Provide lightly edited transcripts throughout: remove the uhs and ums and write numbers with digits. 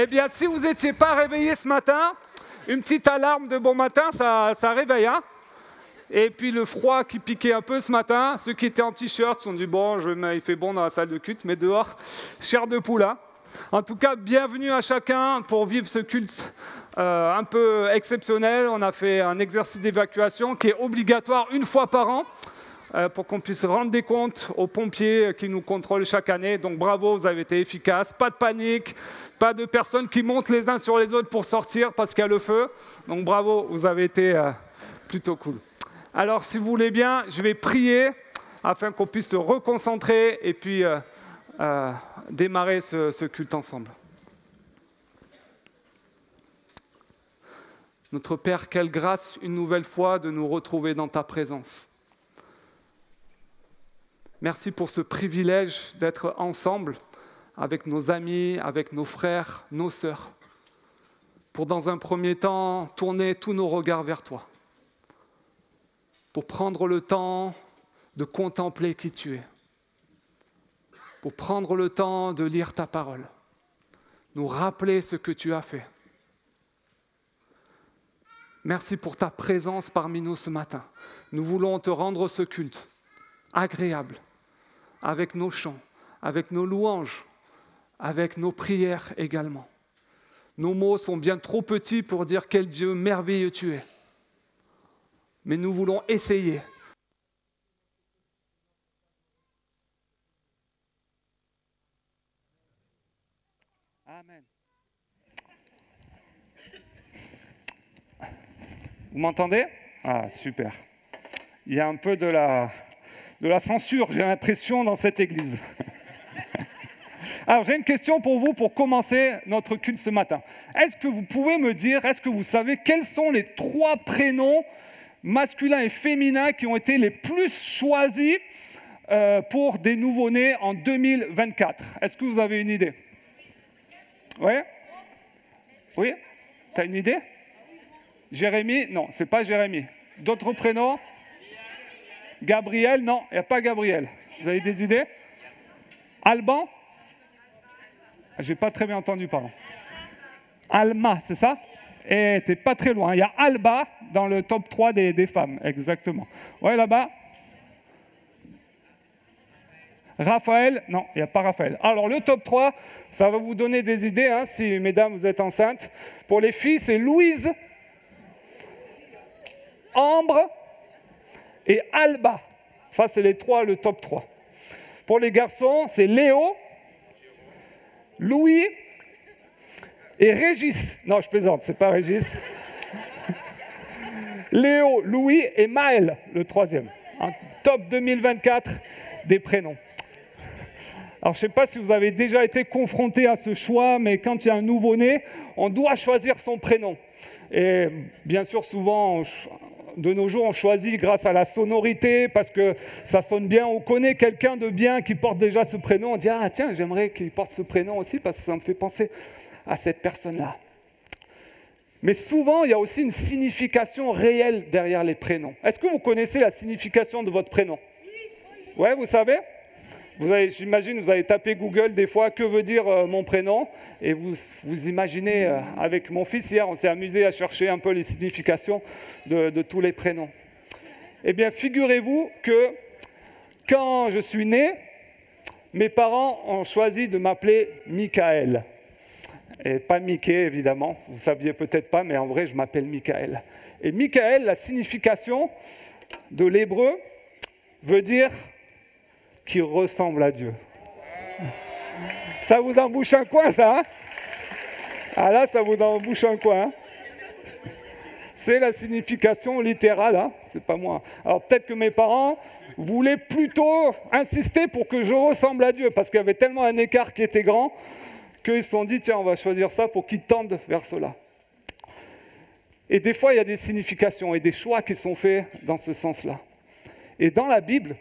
Eh bien, si vous n'étiez pas réveillé ce matin, une petite alarme de bon matin, ça réveille. Hein. Et puis le froid qui piquait un peu ce matin, ceux qui étaient en t-shirt se sont dit, bon, il fait bon dans la salle de culte, mais dehors, chair de poule. Hein. En tout cas, bienvenue à chacun pour vivre ce culte un peu exceptionnel. On a fait un exercice d'évacuation qui est obligatoire une fois par an pour qu'on puisse rendre des comptes aux pompiers qui nous contrôlent chaque année. Donc bravo, vous avez été efficaces. Pas de panique, pas de personnes qui montent les uns sur les autres pour sortir parce qu'il y a le feu. Donc bravo, vous avez été plutôt cool. Alors si vous voulez bien, je vais prier afin qu'on puisse se reconcentrer et puis démarrer ce culte ensemble. Notre Père, quelle grâce une nouvelle fois de nous retrouver dans ta présence. Merci pour ce privilège d'être ensemble avec nos amis, avec nos frères, nos sœurs, pour dans un premier temps tourner tous nos regards vers toi, pour prendre le temps de contempler qui tu es, pour prendre le temps de lire ta parole, nous rappeler ce que tu as fait. Merci pour ta présence parmi nous ce matin. Nous voulons te rendre ce culte agréable, avec nos chants, avec nos louanges, avec nos prières également. Nos mots sont bien trop petits pour dire quel Dieu merveilleux tu es. Mais nous voulons essayer. Amen. Vous m'entendez ? Ah, super. Il y a un peu de la censure, j'ai l'impression, dans cette église. Alors, j'ai une question pour vous pour commencer notre culte ce matin. Est-ce que vous pouvez me dire, est-ce que vous savez quels sont les 3 prénoms masculins et féminins qui ont été les plus choisis pour des nouveau-nés en 2024 ? Est-ce que vous avez une idée ? Oui ? Oui ? Tu as une idée ? Jérémie ? Non, c'est pas Jérémie. D'autres prénoms ? Gabriel ? Non, il n'y a pas Gabriel. Vous avez des idées ? Alban ? J'ai pas très bien entendu, pardon. Alma, c'est ça ? Et t'es pas très loin. Il y a Alba dans le top 3 des femmes, exactement. Ouais, là-bas. Raphaël ? Non, il n'y a pas Raphaël. Alors, le top 3, ça va vous donner des idées, hein, si, mesdames, vous êtes enceintes. Pour les filles, c'est Louise, Ambre et Alba. Ça, c'est les 3, le top 3. Pour les garçons, c'est Léo, Louis et Régis. Non, je plaisante, c'est pas Régis. Léo, Louis et Maël, le 3e. Un top 2024 des prénoms. Alors, je ne sais pas si vous avez déjà été confronté à ce choix, mais quand il y a un nouveau-né, on doit choisir son prénom. Et bien sûr, souvent, de nos jours, on choisit grâce à la sonorité, parce que ça sonne bien. On connaît quelqu'un de bien qui porte déjà ce prénom. On dit « Ah tiens, j'aimerais qu'il porte ce prénom aussi, parce que ça me fait penser à cette personne-là. » Mais souvent, il y a aussi une signification réelle derrière les prénoms. Est-ce que vous connaissez la signification de votre prénom ? Oui, vous savez ? J'imagine, vous avez tapé Google des fois, que veut dire mon prénom ? Et vous imaginez, avec mon fils hier, on s'est amusé à chercher un peu les significations de tous les prénoms. Eh bien, figurez-vous que quand je suis né, mes parents ont choisi de m'appeler Michael. Et pas Mickey, évidemment, vous ne saviez peut-être pas, mais en vrai, je m'appelle Michael. Et Michael, la signification de l'hébreu veut dire qui ressemble à Dieu. Ça vous embouche un coin, ça, hein ? Ah là, ça vous embouche un coin. Hein ? C'est la signification littérale, hein ? C'est pas moi. Alors peut-être que mes parents voulaient plutôt insister pour que je ressemble à Dieu, parce qu'il y avait tellement un écart qui était grand, qu'ils se sont dit, tiens, on va choisir ça pour qu'ils tendent vers cela. Et des fois, il y a des significations et des choix qui sont faits dans ce sens-là. Et dans la Bible,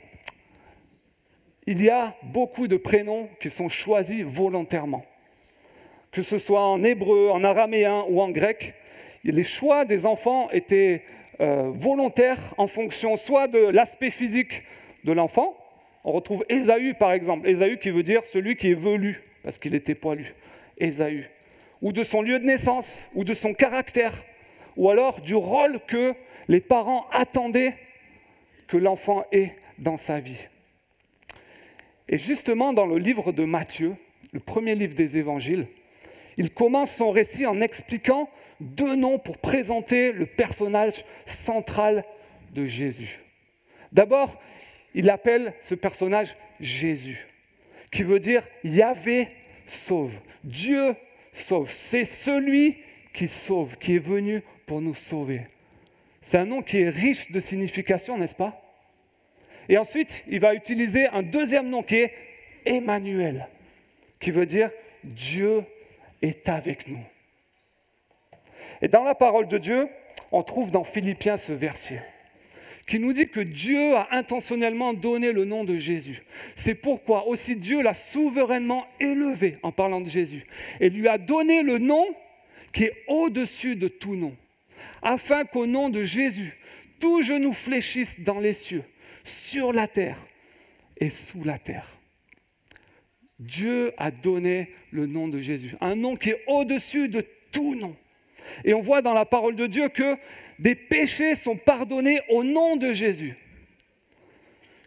il y a beaucoup de prénoms qui sont choisis volontairement. Que ce soit en hébreu, en araméen ou en grec, les choix des enfants étaient volontaires en fonction soit de l'aspect physique de l'enfant. On retrouve Ésaü par exemple. Ésaü qui veut dire celui qui est velu, parce qu'il était poilu. Ésaü. ou de son lieu de naissance, ou de son caractère, ou alors du rôle que les parents attendaient que l'enfant ait dans sa vie. Et justement, dans le livre de Matthieu, le premier livre des évangiles, il commence son récit en expliquant 2 noms pour présenter le personnage central de Jésus. D'abord, il appelle ce personnage Jésus, qui veut dire Yahvé sauve, Dieu sauve. C'est celui qui sauve, qui est venu pour nous sauver. C'est un nom qui est riche de signification, n'est-ce pas? Et ensuite, il va utiliser un deuxième nom qui est Emmanuel, qui veut dire Dieu est avec nous. Et dans la parole de Dieu, on trouve dans Philippiens ce verset qui nous dit que Dieu a intentionnellement donné le nom de Jésus. C'est pourquoi aussi Dieu l'a souverainement élevé en parlant de Jésus et lui a donné le nom qui est au-dessus de tout nom, afin qu'au nom de Jésus, tout genou fléchisse dans les cieux, sur la terre et sous la terre. Dieu a donné le nom de Jésus, un nom qui est au-dessus de tout nom. Et on voit dans la parole de Dieu que des péchés sont pardonnés au nom de Jésus,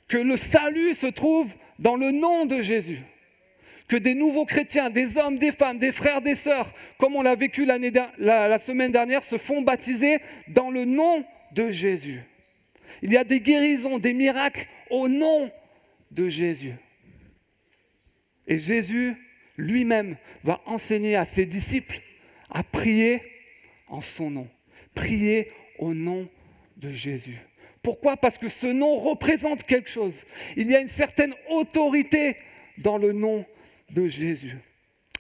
que le salut se trouve dans le nom de Jésus, que des nouveaux chrétiens, des hommes, des femmes, des frères, des sœurs, comme on l'a vécu la semaine dernière, se font baptiser dans le nom de Jésus. Il y a des guérisons, des miracles au nom de Jésus. Et Jésus lui-même va enseigner à ses disciples à prier en son nom. Prier au nom de Jésus. Pourquoi? Parce que ce nom représente quelque chose. Il y a une certaine autorité dans le nom de Jésus.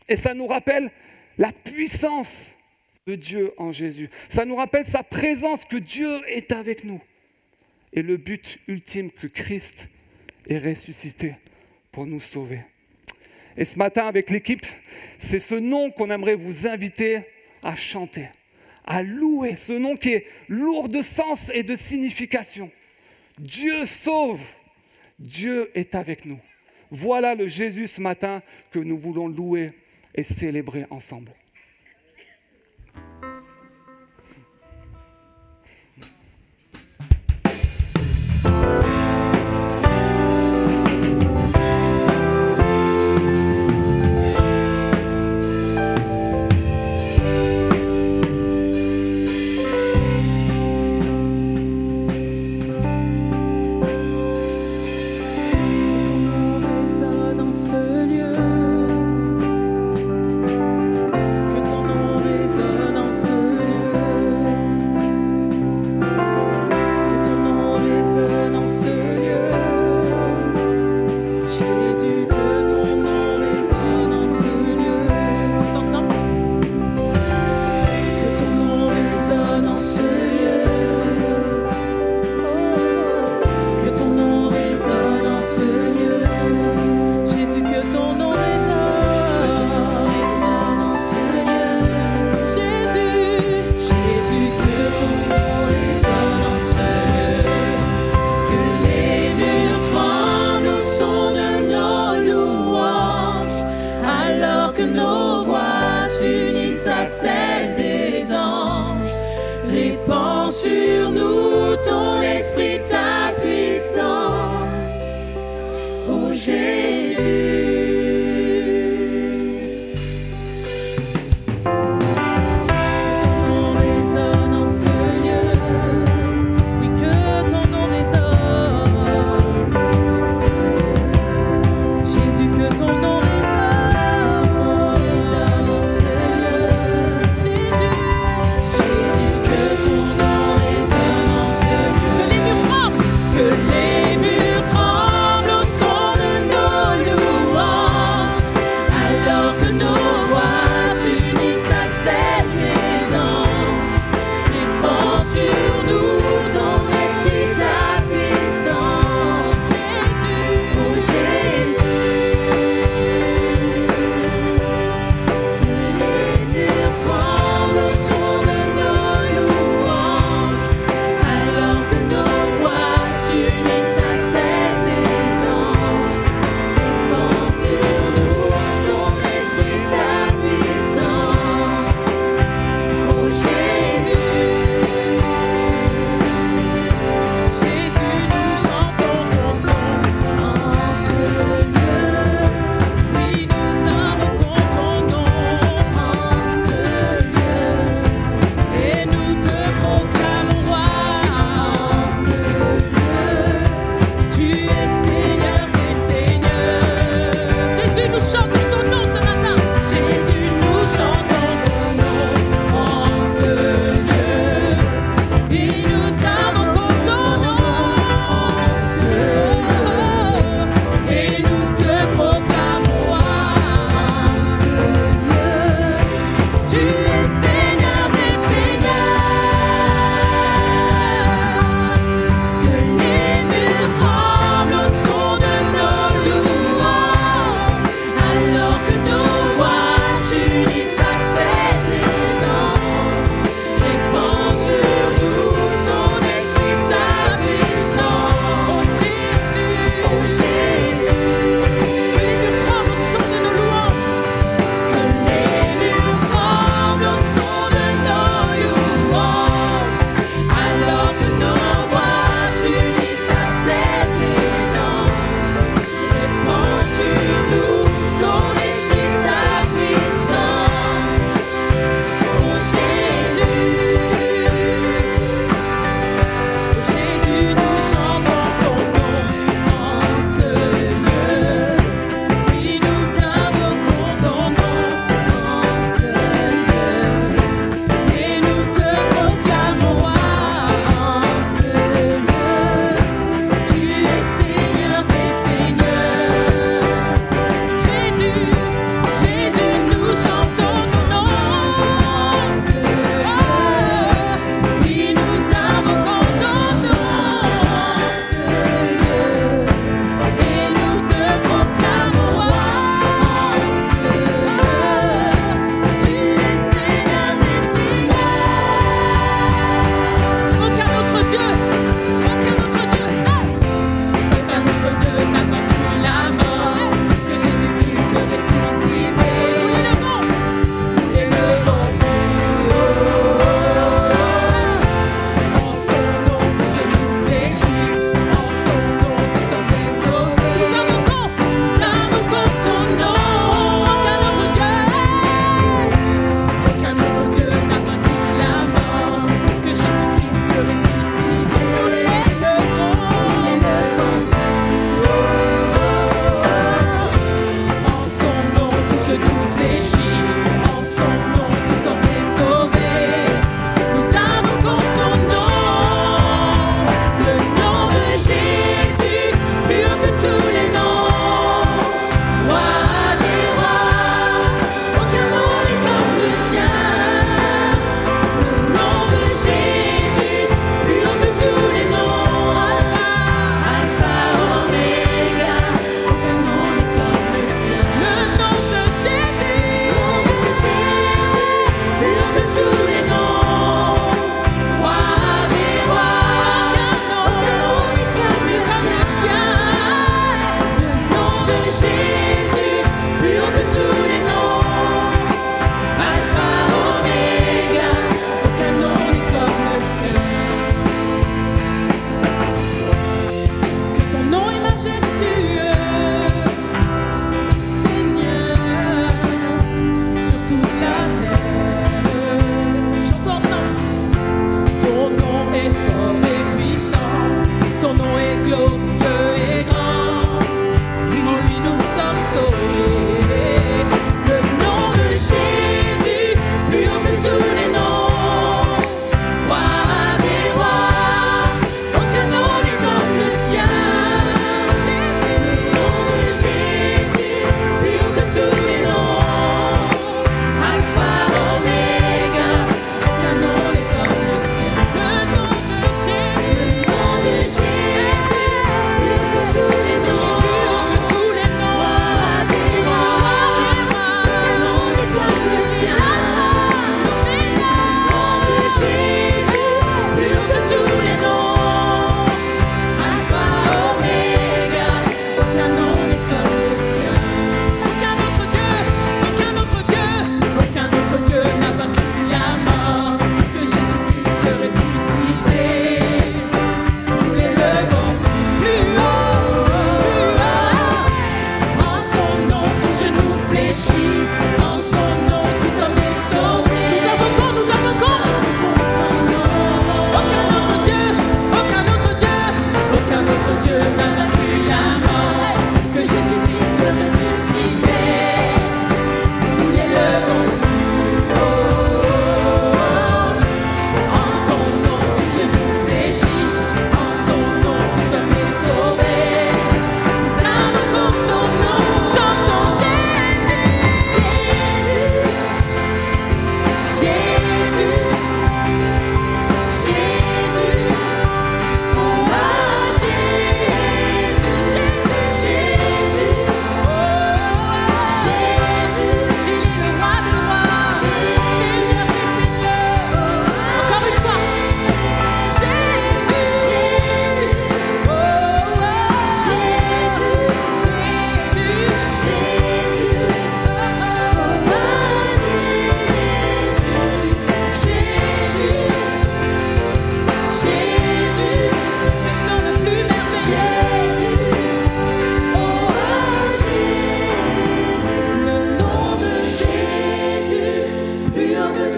Et ça nous rappelle la puissance de Dieu en Jésus. Ça nous rappelle sa présence, que Dieu est avec nous. Et le but ultime, que Christ est ressuscité pour nous sauver. Et ce matin, avec l'équipe, c'est ce nom qu'on aimerait vous inviter à chanter, à louer. Ce nom qui est lourd de sens et de signification. Dieu sauve. Dieu est avec nous. Voilà le Jésus ce matin que nous voulons louer et célébrer ensemble. Que les murs tremblent au son de nos louanges.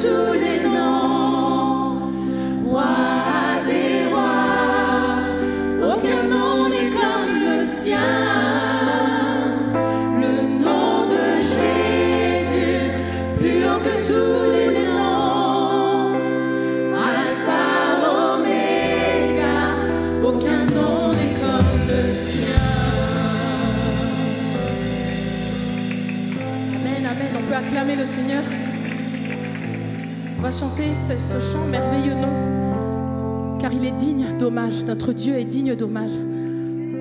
tous les noms, roi des rois, aucun nom n'est comme le sien. Le nom de Jésus, plus haut que tous les noms, Alpha, Oméga, aucun nom n'est comme le sien. Amen, amen. On peut acclamer le Seigneur. On va chanter ce chant merveilleux nom, car il est digne d'hommage. Notre Dieu est digne d'hommage.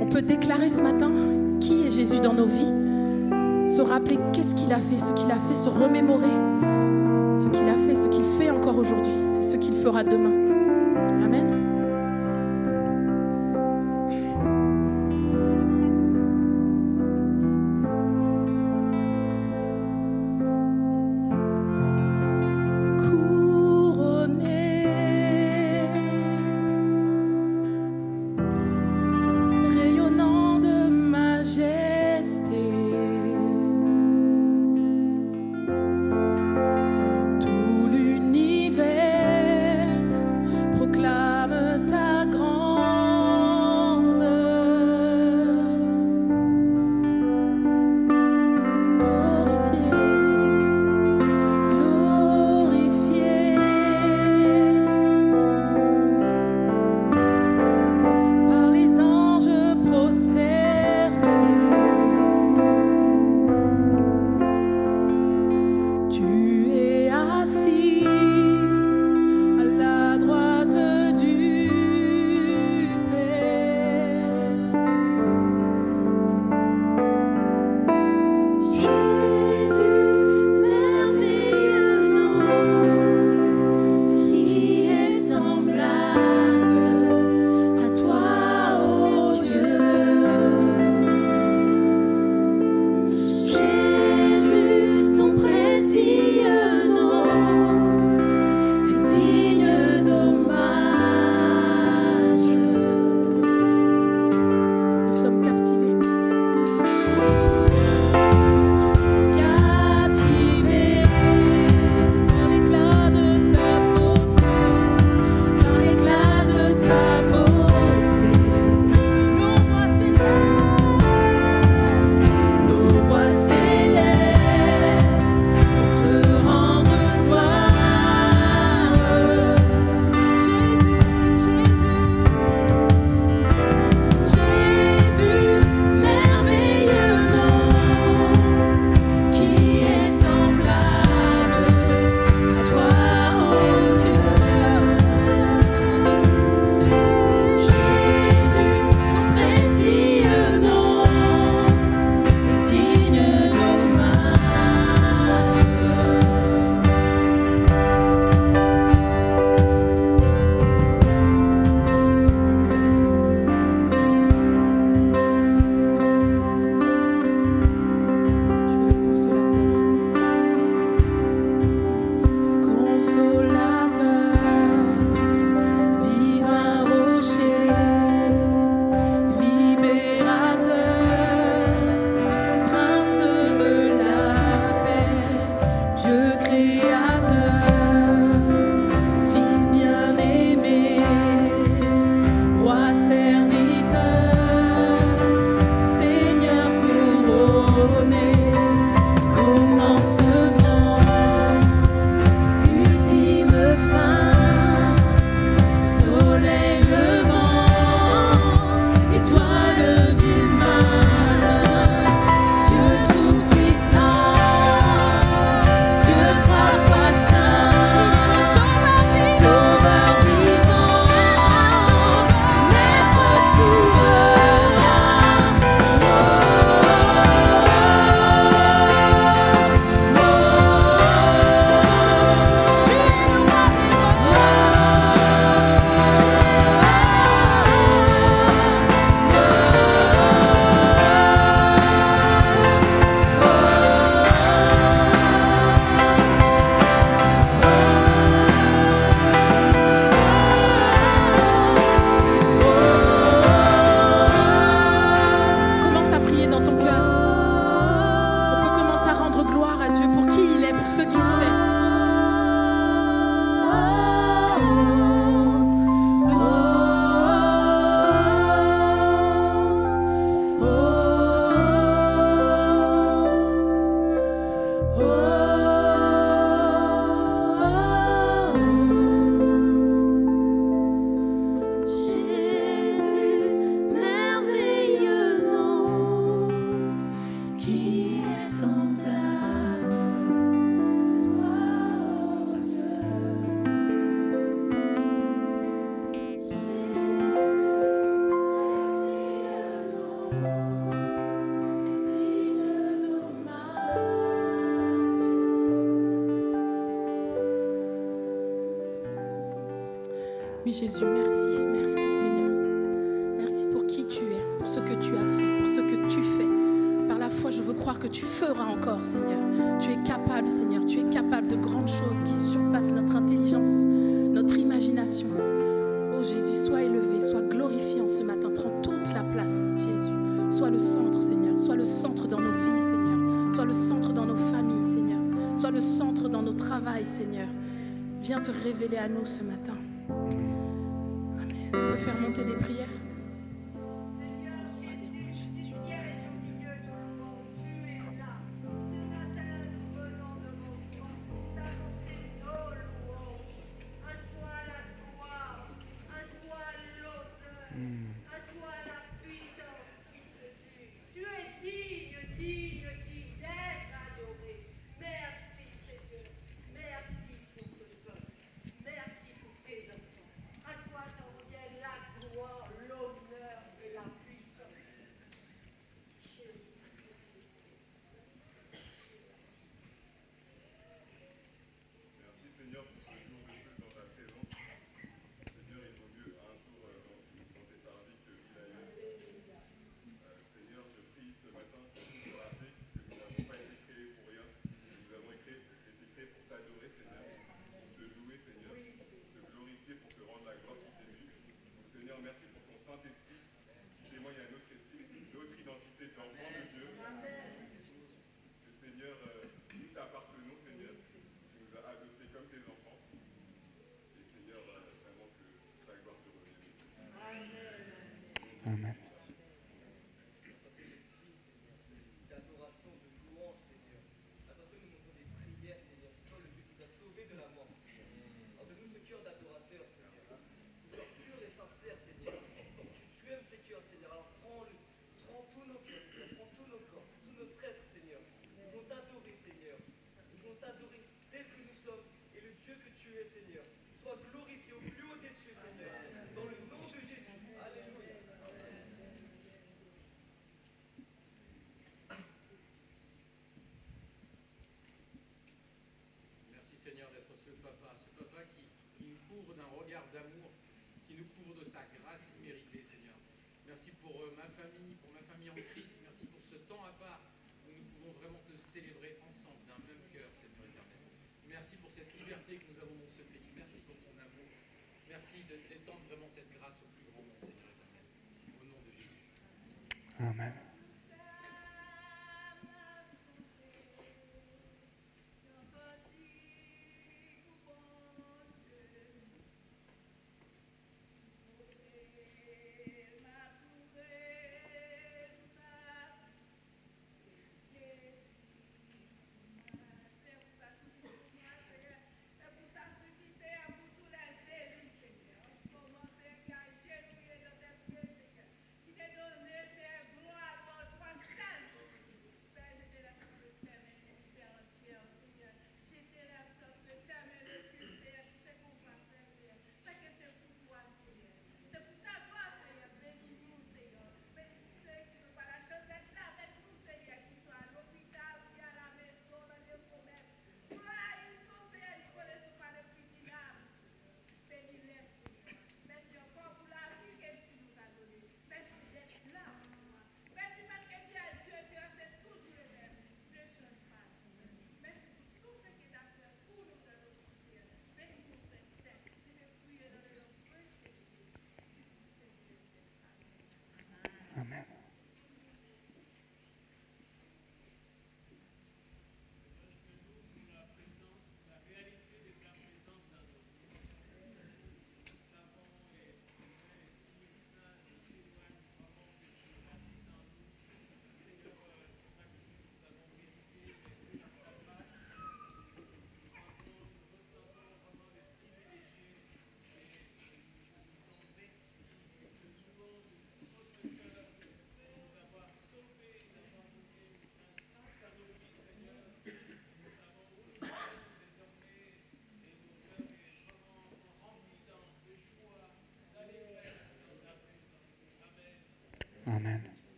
On peut déclarer ce matin qui est Jésus dans nos vies, se rappeler qu'est-ce qu'il a fait, ce qu'il a fait, se remémorer ce qu'il a fait, ce qu'il fait encore aujourd'hui et ce qu'il fera demain. Amen. Proclame Oui, Jésus, merci. Merci, Seigneur. Merci pour qui tu es, pour ce que tu as fait, pour ce que tu fais. Par la foi, je veux croire que tu feras encore, Seigneur. Tu es capable, Seigneur. Tu es capable de grandes choses qui surpassent notre intelligence, notre imagination. Oh Jésus, sois élevé, sois glorifié en ce matin. Prends toute la place, Jésus. Sois le centre, Seigneur. Sois le centre dans nos vies, Seigneur. Sois le centre dans nos familles, Seigneur. Sois le centre dans nos travails, Seigneur. Viens te révéler à nous ce matin. Amen. On peut faire monter des prières. Amen. Seigneur, d'être ce papa qui nous couvre d'un regard d'amour, qui nous couvre de sa grâce imméritée, Seigneur. Merci pour ma famille en Christ. Merci pour ce temps à part où nous pouvons vraiment te célébrer ensemble d'un même cœur, Seigneur éternel. Merci pour cette liberté que nous avons dans ce pays. Merci pour ton amour. Merci d'étendre vraiment cette grâce au plus grand nombre, Seigneur éternel. Au nom de Jésus. Amen.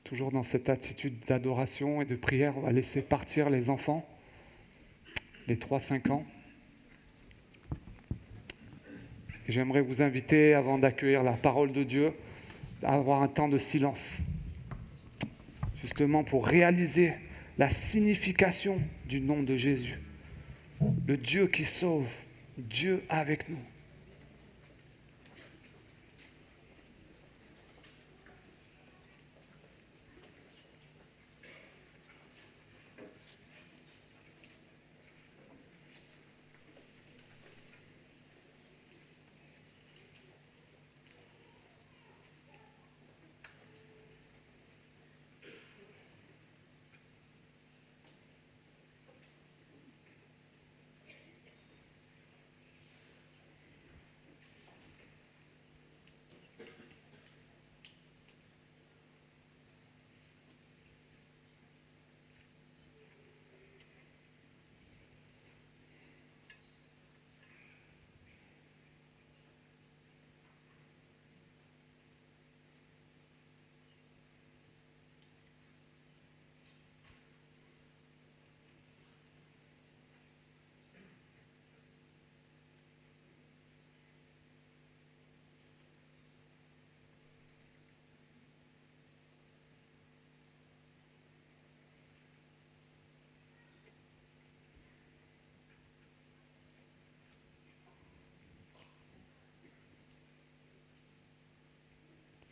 Toujours dans cette attitude d'adoration et de prière, on va laisser partir les enfants, les 3-5 ans. Et j'aimerais vous inviter, avant d'accueillir la parole de Dieu, à avoir un temps de silence, justement pour réaliser la signification du nom de Jésus. Le Dieu qui sauve, Dieu avec nous.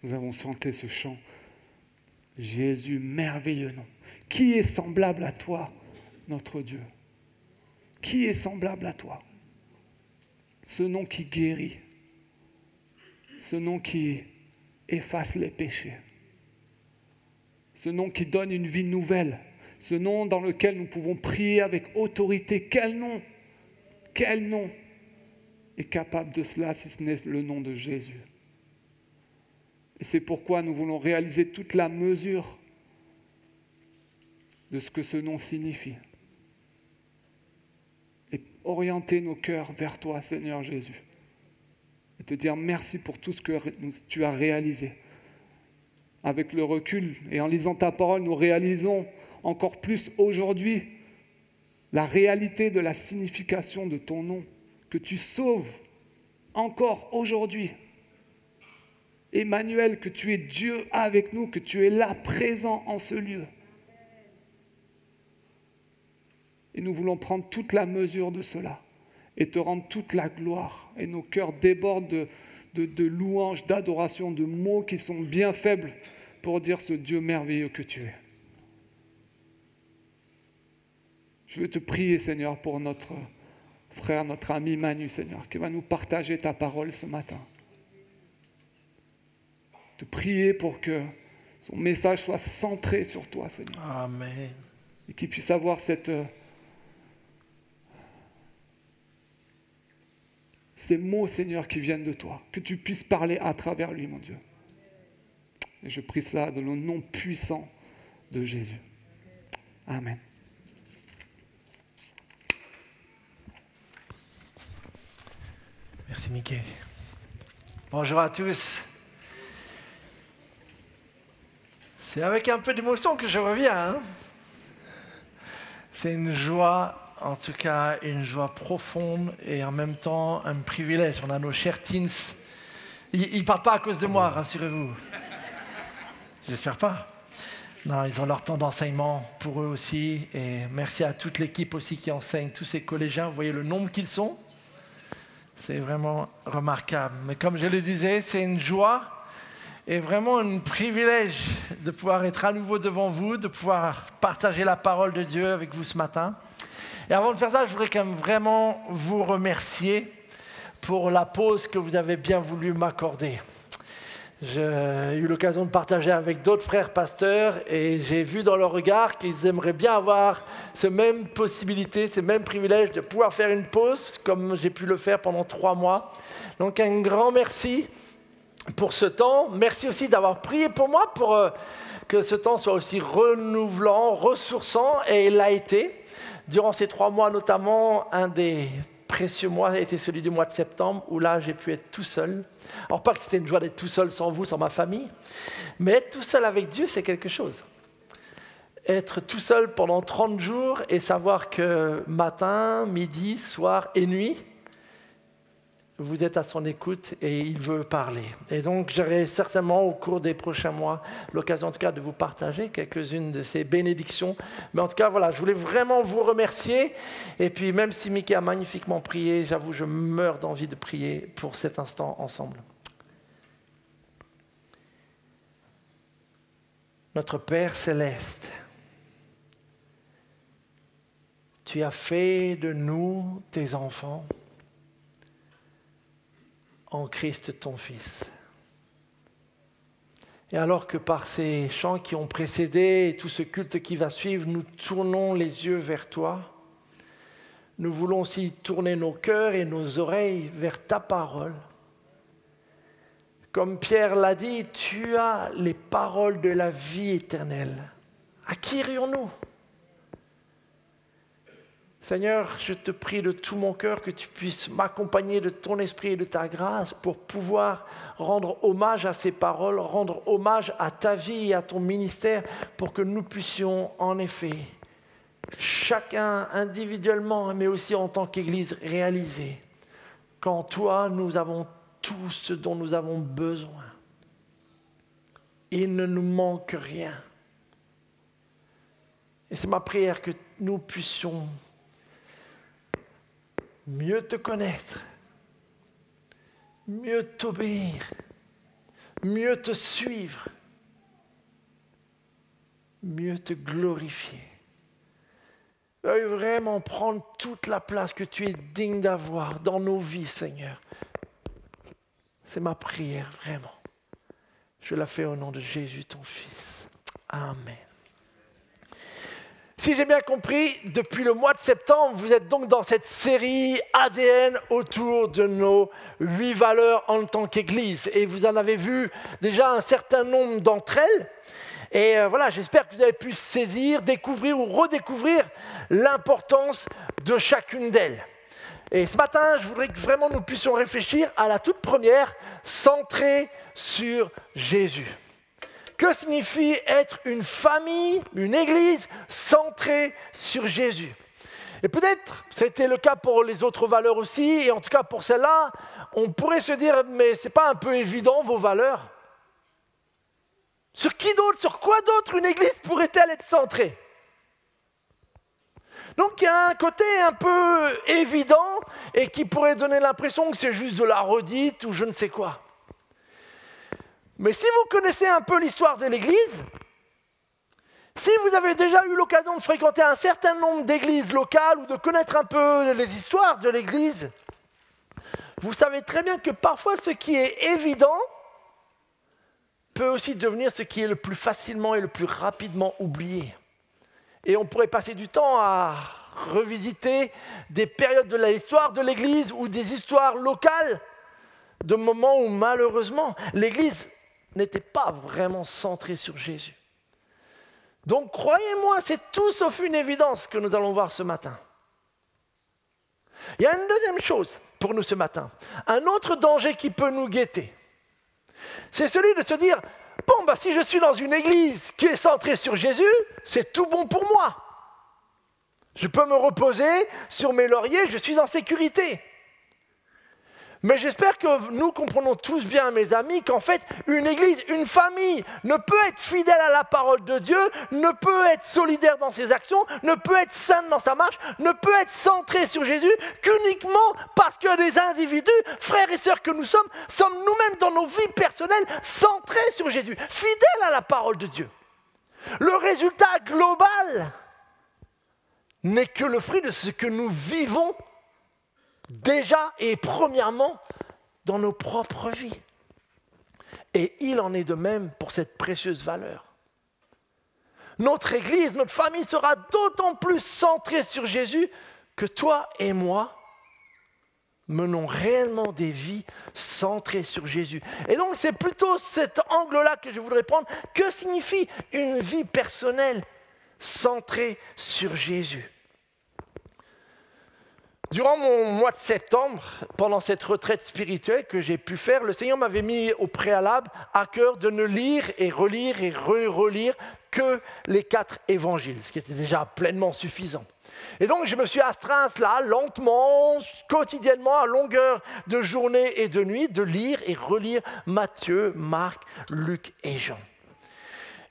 Nous avons chanté ce chant. Jésus, merveilleux nom. Qui est semblable à toi, notre Dieu? Qui est semblable à toi? Ce nom qui guérit, ce nom qui efface les péchés, ce nom qui donne une vie nouvelle, ce nom dans lequel nous pouvons prier avec autorité. Quel nom est capable de cela si ce n'est le nom de Jésus? Et c'est pourquoi nous voulons réaliser toute la mesure de ce que ce nom signifie. Et orienter nos cœurs vers toi, Seigneur Jésus. Et te dire merci pour tout ce que tu as réalisé. Avec le recul et en lisant ta parole, nous réalisons encore plus aujourd'hui la réalité de la signification de ton nom. Que tu sauves encore aujourd'hui. Emmanuel, que tu es Dieu avec nous, que tu es là, présent en ce lieu. Et nous voulons prendre toute la mesure de cela et te rendre toute la gloire. Et nos cœurs débordent de louanges, d'adoration, de mots qui sont bien faibles pour dire ce Dieu merveilleux que tu es. Je veux te prier, Seigneur, pour notre frère, notre ami Manu, Seigneur, qui va nous partager ta parole ce matin. Te prier pour que son message soit centré sur toi, Seigneur. Amen. Et qu'il puisse avoir ces mots, Seigneur, qui viennent de toi. Que tu puisses parler à travers lui, mon Dieu. Et je prie ça dans le nom puissant de Jésus. Amen. Merci, Mickey. Bonjour à tous. C'est avec un peu d'émotion que je reviens. Hein. C'est une joie, en tout cas une joie profonde et en même temps un privilège. On a nos chers teens. Ils ne parlent pas à cause de moi, rassurez-vous. J'espère pas. Non, ils ont leur temps d'enseignement pour eux aussi. Et merci à toute l'équipe aussi qui enseigne, tous ces collégiens. Vous voyez le nombre qu'ils sont. C'est vraiment remarquable. Mais comme je le disais, c'est une joie. Et vraiment un privilège de pouvoir être à nouveau devant vous, de pouvoir partager la parole de Dieu avec vous ce matin. Et avant de faire ça, je voudrais quand même vraiment vous remercier pour la pause que vous avez bien voulu m'accorder. J'ai eu l'occasion de partager avec d'autres frères pasteurs et j'ai vu dans leur regard qu'ils aimeraient bien avoir cette même possibilité, ce même privilège de pouvoir faire une pause comme j'ai pu le faire pendant 3 mois. Donc un grand merci pour ce temps. Merci aussi d'avoir prié pour moi pour que ce temps soit aussi renouvelant, ressourçant, et il l'a été. Durant ces 3 mois notamment, un des précieux mois a été celui du mois de septembre, où là, j'ai pu être tout seul. Alors, pas que c'était une joie d'être tout seul sans vous, sans ma famille, mais être tout seul avec Dieu, c'est quelque chose. Être tout seul pendant 30 jours et savoir que matin, midi, soir et nuit, vous êtes à son écoute et il veut parler. Et donc, j'aurai certainement au cours des prochains mois l'occasion en tout cas de vous partager quelques-unes de ces bénédictions. Mais en tout cas, voilà, je voulais vraiment vous remercier. Et puis, même si Mickey a magnifiquement prié, j'avoue, je meurs d'envie de prier pour cet instant ensemble. Notre Père céleste, tu as fait de nous tes enfants en Christ ton Fils. Et alors que par ces chants qui ont précédé et tout ce culte qui va suivre, nous tournons les yeux vers toi, nous voulons aussi tourner nos cœurs et nos oreilles vers ta parole. Comme Pierre l'a dit, tu as les paroles de la vie éternelle. À qui irions-nous ? Seigneur, je te prie de tout mon cœur que tu puisses m'accompagner de ton esprit et de ta grâce pour pouvoir rendre hommage à ces paroles, rendre hommage à ta vie et à ton ministère pour que nous puissions en effet, chacun individuellement, mais aussi en tant qu'Église, réaliser qu'en toi, nous avons tout ce dont nous avons besoin. Il ne nous manque rien. Et c'est ma prière que nous puissions mieux te connaître, mieux t'obéir, mieux te suivre, mieux te glorifier. Veuille vraiment prendre toute la place que tu es digne d'avoir dans nos vies, Seigneur. C'est ma prière, vraiment. Je la fais au nom de Jésus, ton Fils. Amen. Si j'ai bien compris, depuis le mois de septembre, vous êtes donc dans cette série ADN autour de nos 8 valeurs en tant qu'Église. Et vous en avez vu déjà un certain nombre d'entre elles. Et voilà, j'espère que vous avez pu saisir, découvrir ou redécouvrir l'importance de chacune d'elles. Et ce matin, je voudrais que vraiment nous puissions réfléchir à la toute première, centrée sur Jésus. Que signifie être une famille, une église centrée sur Jésus? Et peut-être, c'était le cas pour les autres valeurs aussi, et en tout cas pour celle-là, on pourrait se dire, mais ce n'est pas un peu évident vos valeurs? Sur qui d'autre, sur quoi d'autre une église pourrait-elle être centrée? Donc il y a un côté un peu évident et qui pourrait donner l'impression que c'est juste de la redite ou je ne sais quoi. Mais si vous connaissez un peu l'histoire de l'Église, si vous avez déjà eu l'occasion de fréquenter un certain nombre d'églises locales ou de connaître un peu les histoires de l'Église, vous savez très bien que parfois ce qui est évident peut aussi devenir ce qui est le plus facilement et le plus rapidement oublié. Et on pourrait passer du temps à revisiter des périodes de l'histoire de l'Église ou des histoires locales, de moments où malheureusement l'Église n'était pas vraiment centrée sur Jésus. Donc croyez-moi, c'est tout sauf une évidence que nous allons voir ce matin. Il y a une deuxième chose pour nous ce matin, un autre danger qui peut nous guetter. C'est celui de se dire, bon, si je suis dans une église qui est centrée sur Jésus, c'est tout bon pour moi. Je peux me reposer sur mes lauriers, je suis en sécurité. Mais j'espère que nous comprenons tous bien, mes amis, qu'en fait, une église, une famille ne peut être fidèle à la parole de Dieu, ne peut être solidaire dans ses actions, ne peut être sainte dans sa marche, ne peut être centrée sur Jésus qu'uniquement parce que les individus, frères et sœurs que nous sommes nous-mêmes dans nos vies personnelles centrés sur Jésus, fidèles à la parole de Dieu. Le résultat global n'est que le fruit de ce que nous vivons déjà et premièrement dans nos propres vies. Et il en est de même pour cette précieuse valeur. Notre Église, notre famille sera d'autant plus centrée sur Jésus que toi et moi menons réellement des vies centrées sur Jésus. Et donc c'est plutôt cet angle-là que je voudrais prendre. Que signifie une vie personnelle centrée sur Jésus ? Durant mon mois de septembre, pendant cette retraite spirituelle que j'ai pu faire, le Seigneur m'avait mis au préalable à cœur de ne lire et relire que les 4 évangiles, ce qui était déjà pleinement suffisant. Et donc je me suis astreint à cela, lentement, quotidiennement, à longueur de journée et de nuit, de lire et relire Matthieu, Marc, Luc et Jean.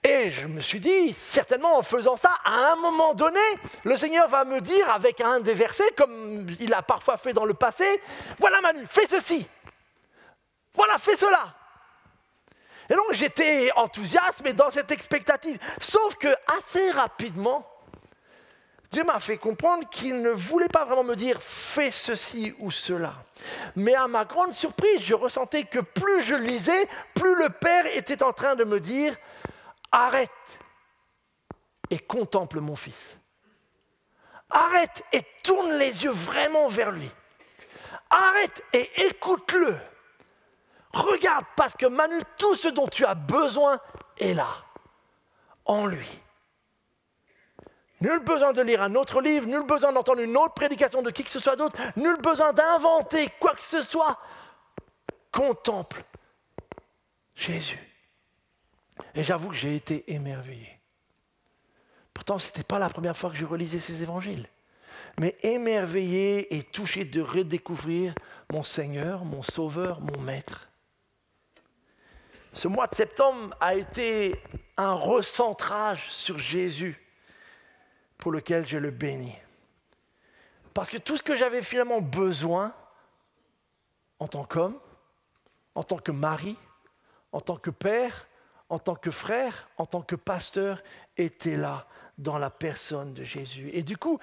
Et je me suis dit, certainement en faisant ça, à un moment donné, le Seigneur va me dire avec un des versets, comme il a parfois fait dans le passé, « Voilà Manu, fais ceci. Voilà, fais cela. » Et donc j'étais enthousiaste, mais dans cette expectative. Sauf que assez rapidement, Dieu m'a fait comprendre qu'il ne voulait pas vraiment me dire « fais ceci ou cela ». Mais à ma grande surprise, je ressentais que plus je lisais, plus le Père était en train de me dire « arrête et contemple mon fils. Arrête et tourne les yeux vraiment vers lui. Arrête et écoute-le. Regarde parce que Manu, tout ce dont tu as besoin est là, en lui. Nul besoin de lire un autre livre, nul besoin d'entendre une autre prédication de qui que ce soit d'autre, nul besoin d'inventer quoi que ce soit. Contemple Jésus. Et j'avoue que j'ai été émerveillé. Pourtant, ce n'était pas la première fois que je relisais ces évangiles. Mais émerveillé et touché de redécouvrir mon Seigneur, mon Sauveur, mon Maître. Ce mois de septembre a été un recentrage sur Jésus pour lequel je le bénis. Parce que tout ce que j'avais finalement besoin en tant qu'homme, en tant que mari, en tant que père, en tant que frère, en tant que pasteur, était là dans la personne de Jésus. Et du coup,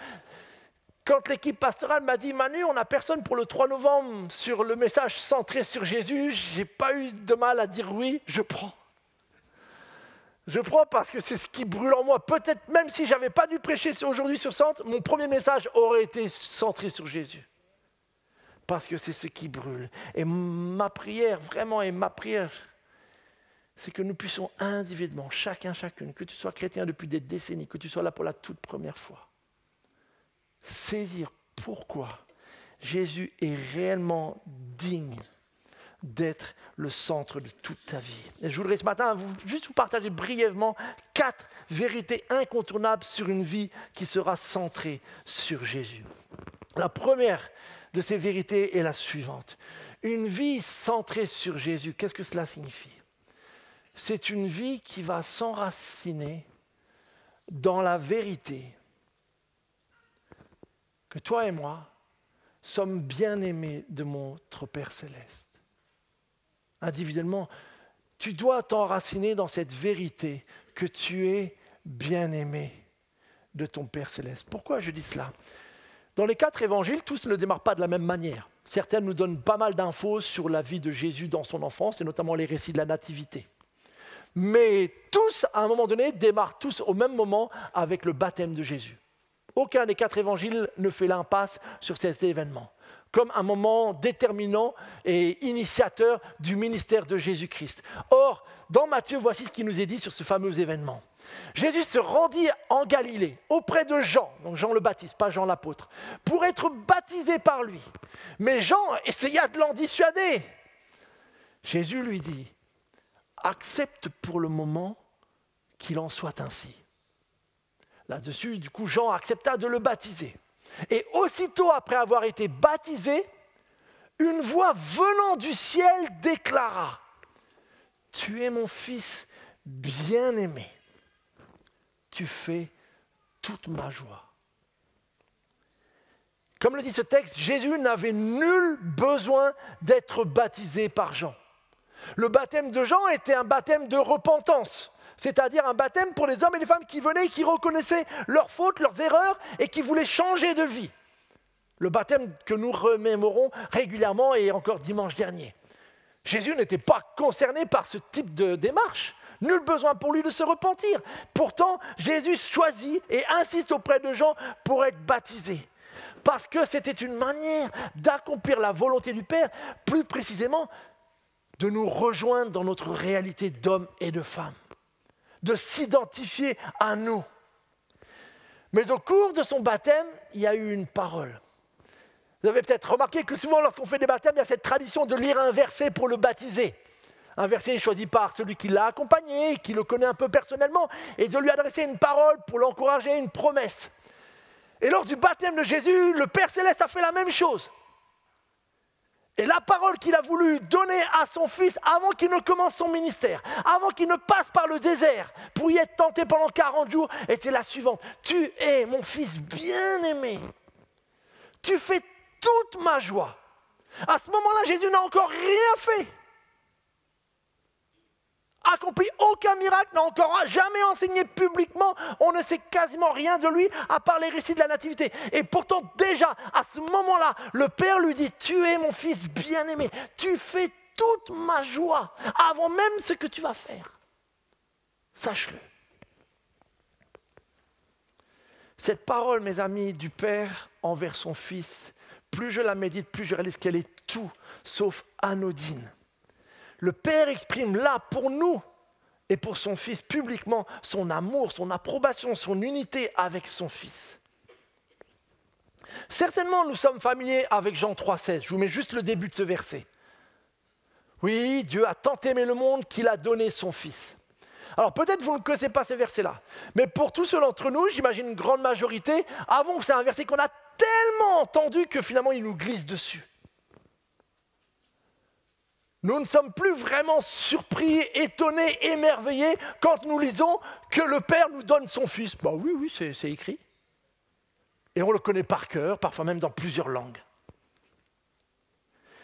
quand l'équipe pastorale m'a dit « Manu, on n'a personne pour le 3 novembre sur le message centré sur Jésus », je n'ai pas eu de mal à dire oui, je prends. Je prends parce que c'est ce qui brûle en moi. Peut-être même si je n'avais pas dû prêcher aujourd'hui sur Centre, mon premier message aurait été centré sur Jésus. Parce que c'est ce qui brûle. Et ma prière, vraiment, c'est que nous puissions individuellement, chacune, que tu sois chrétien depuis des décennies, que tu sois là pour la toute première fois, saisir pourquoi Jésus est réellement digne d'être le centre de toute ta vie. Et je voudrais ce matin juste vous partager brièvement 4 vérités incontournables sur une vie qui sera centrée sur Jésus. La première de ces vérités est la suivante. Une vie centrée sur Jésus, qu'est-ce que cela signifie ? C'est une vie qui va s'enraciner dans la vérité que toi et moi sommes bien-aimés de notre Père Céleste. Individuellement, tu dois t'enraciner dans cette vérité que tu es bien-aimé de ton Père Céleste. Pourquoi je dis cela ? Dans les 4 évangiles, tous ne démarrent pas de la même manière. Certains nous donnent pas mal d'infos sur la vie de Jésus dans son enfance, et notamment les récits de la Nativité. Mais tous, à un moment donné, démarrent tous au même moment avec le baptême de Jésus. Aucun des 4 évangiles ne fait l'impasse sur cet événement, comme un moment déterminant et initiateur du ministère de Jésus-Christ. Or, dans Matthieu, voici ce qui nous est dit sur ce fameux événement. Jésus se rendit en Galilée, auprès de Jean, donc Jean le Baptiste, pas Jean l'apôtre, pour être baptisé par lui. Mais Jean essaya de l'en dissuader. Jésus lui dit, accepte pour le moment qu'il en soit ainsi. Là-dessus, du coup, Jean accepta de le baptiser. Et aussitôt après avoir été baptisé, une voix venant du ciel déclara « Tu es mon fils bien-aimé, tu fais toute ma joie. » Comme le dit ce texte, Jésus n'avait nul besoin d'être baptisé par Jean. Le baptême de Jean était un baptême de repentance, c'est-à-dire un baptême pour les hommes et les femmes qui venaient et qui reconnaissaient leurs fautes, leurs erreurs et qui voulaient changer de vie. Le baptême que nous remémorons régulièrement et encore dimanche dernier. Jésus n'était pas concerné par ce type de démarche. Nul besoin pour lui de se repentir. Pourtant, Jésus choisit et insiste auprès de Jean pour être baptisé. Parce que c'était une manière d'accomplir la volonté du Père, plus précisément de nous rejoindre dans notre réalité d'hommes et de femmes, de s'identifier à nous. Mais au cours de son baptême, il y a eu une parole. Vous avez peut-être remarqué que souvent, lorsqu'on fait des baptêmes, il y a cette tradition de lire un verset pour le baptiser. Un verset choisi par celui qui l'a accompagné, qui le connaît un peu personnellement, et de lui adresser une parole pour l'encourager, une promesse. Et lors du baptême de Jésus, le Père Céleste a fait la même chose. Et la parole qu'il a voulu donner à son Fils avant qu'il ne commence son ministère, avant qu'il ne passe par le désert pour y être tenté pendant 40 jours, était la suivante. Tu es mon Fils bien-aimé. Tu fais toute ma joie. À ce moment-là, Jésus n'a encore rien fait. Accompli aucun miracle, n'a encore jamais enseigné publiquement, on ne sait quasiment rien de lui à part les récits de la nativité. Et pourtant déjà, à ce moment-là, le Père lui dit, tu es mon Fils bien-aimé, tu fais toute ma joie, avant même ce que tu vas faire. Sache-le. Cette parole, mes amis, du Père envers son Fils, plus je la médite, plus je réalise qu'elle est tout sauf anodine. Le Père exprime là pour nous et pour son Fils publiquement son amour, son approbation, son unité avec son Fils. Certainement, nous sommes familiers avec Jean 3,16. Je vous mets juste le début de ce verset. Oui, Dieu a tant aimé le monde qu'il a donné son Fils. Alors peut-être vous ne connaissez pas ces versets-là, mais pour tous ceux d'entre nous, j'imagine une grande majorité, avouons que c'est un verset qu'on a tellement entendu que finalement il nous glisse dessus. Nous ne sommes plus vraiment surpris, étonnés, émerveillés quand nous lisons que le Père nous donne son Fils. Bah oui, c'est écrit. Et on le connaît par cœur, parfois même dans plusieurs langues.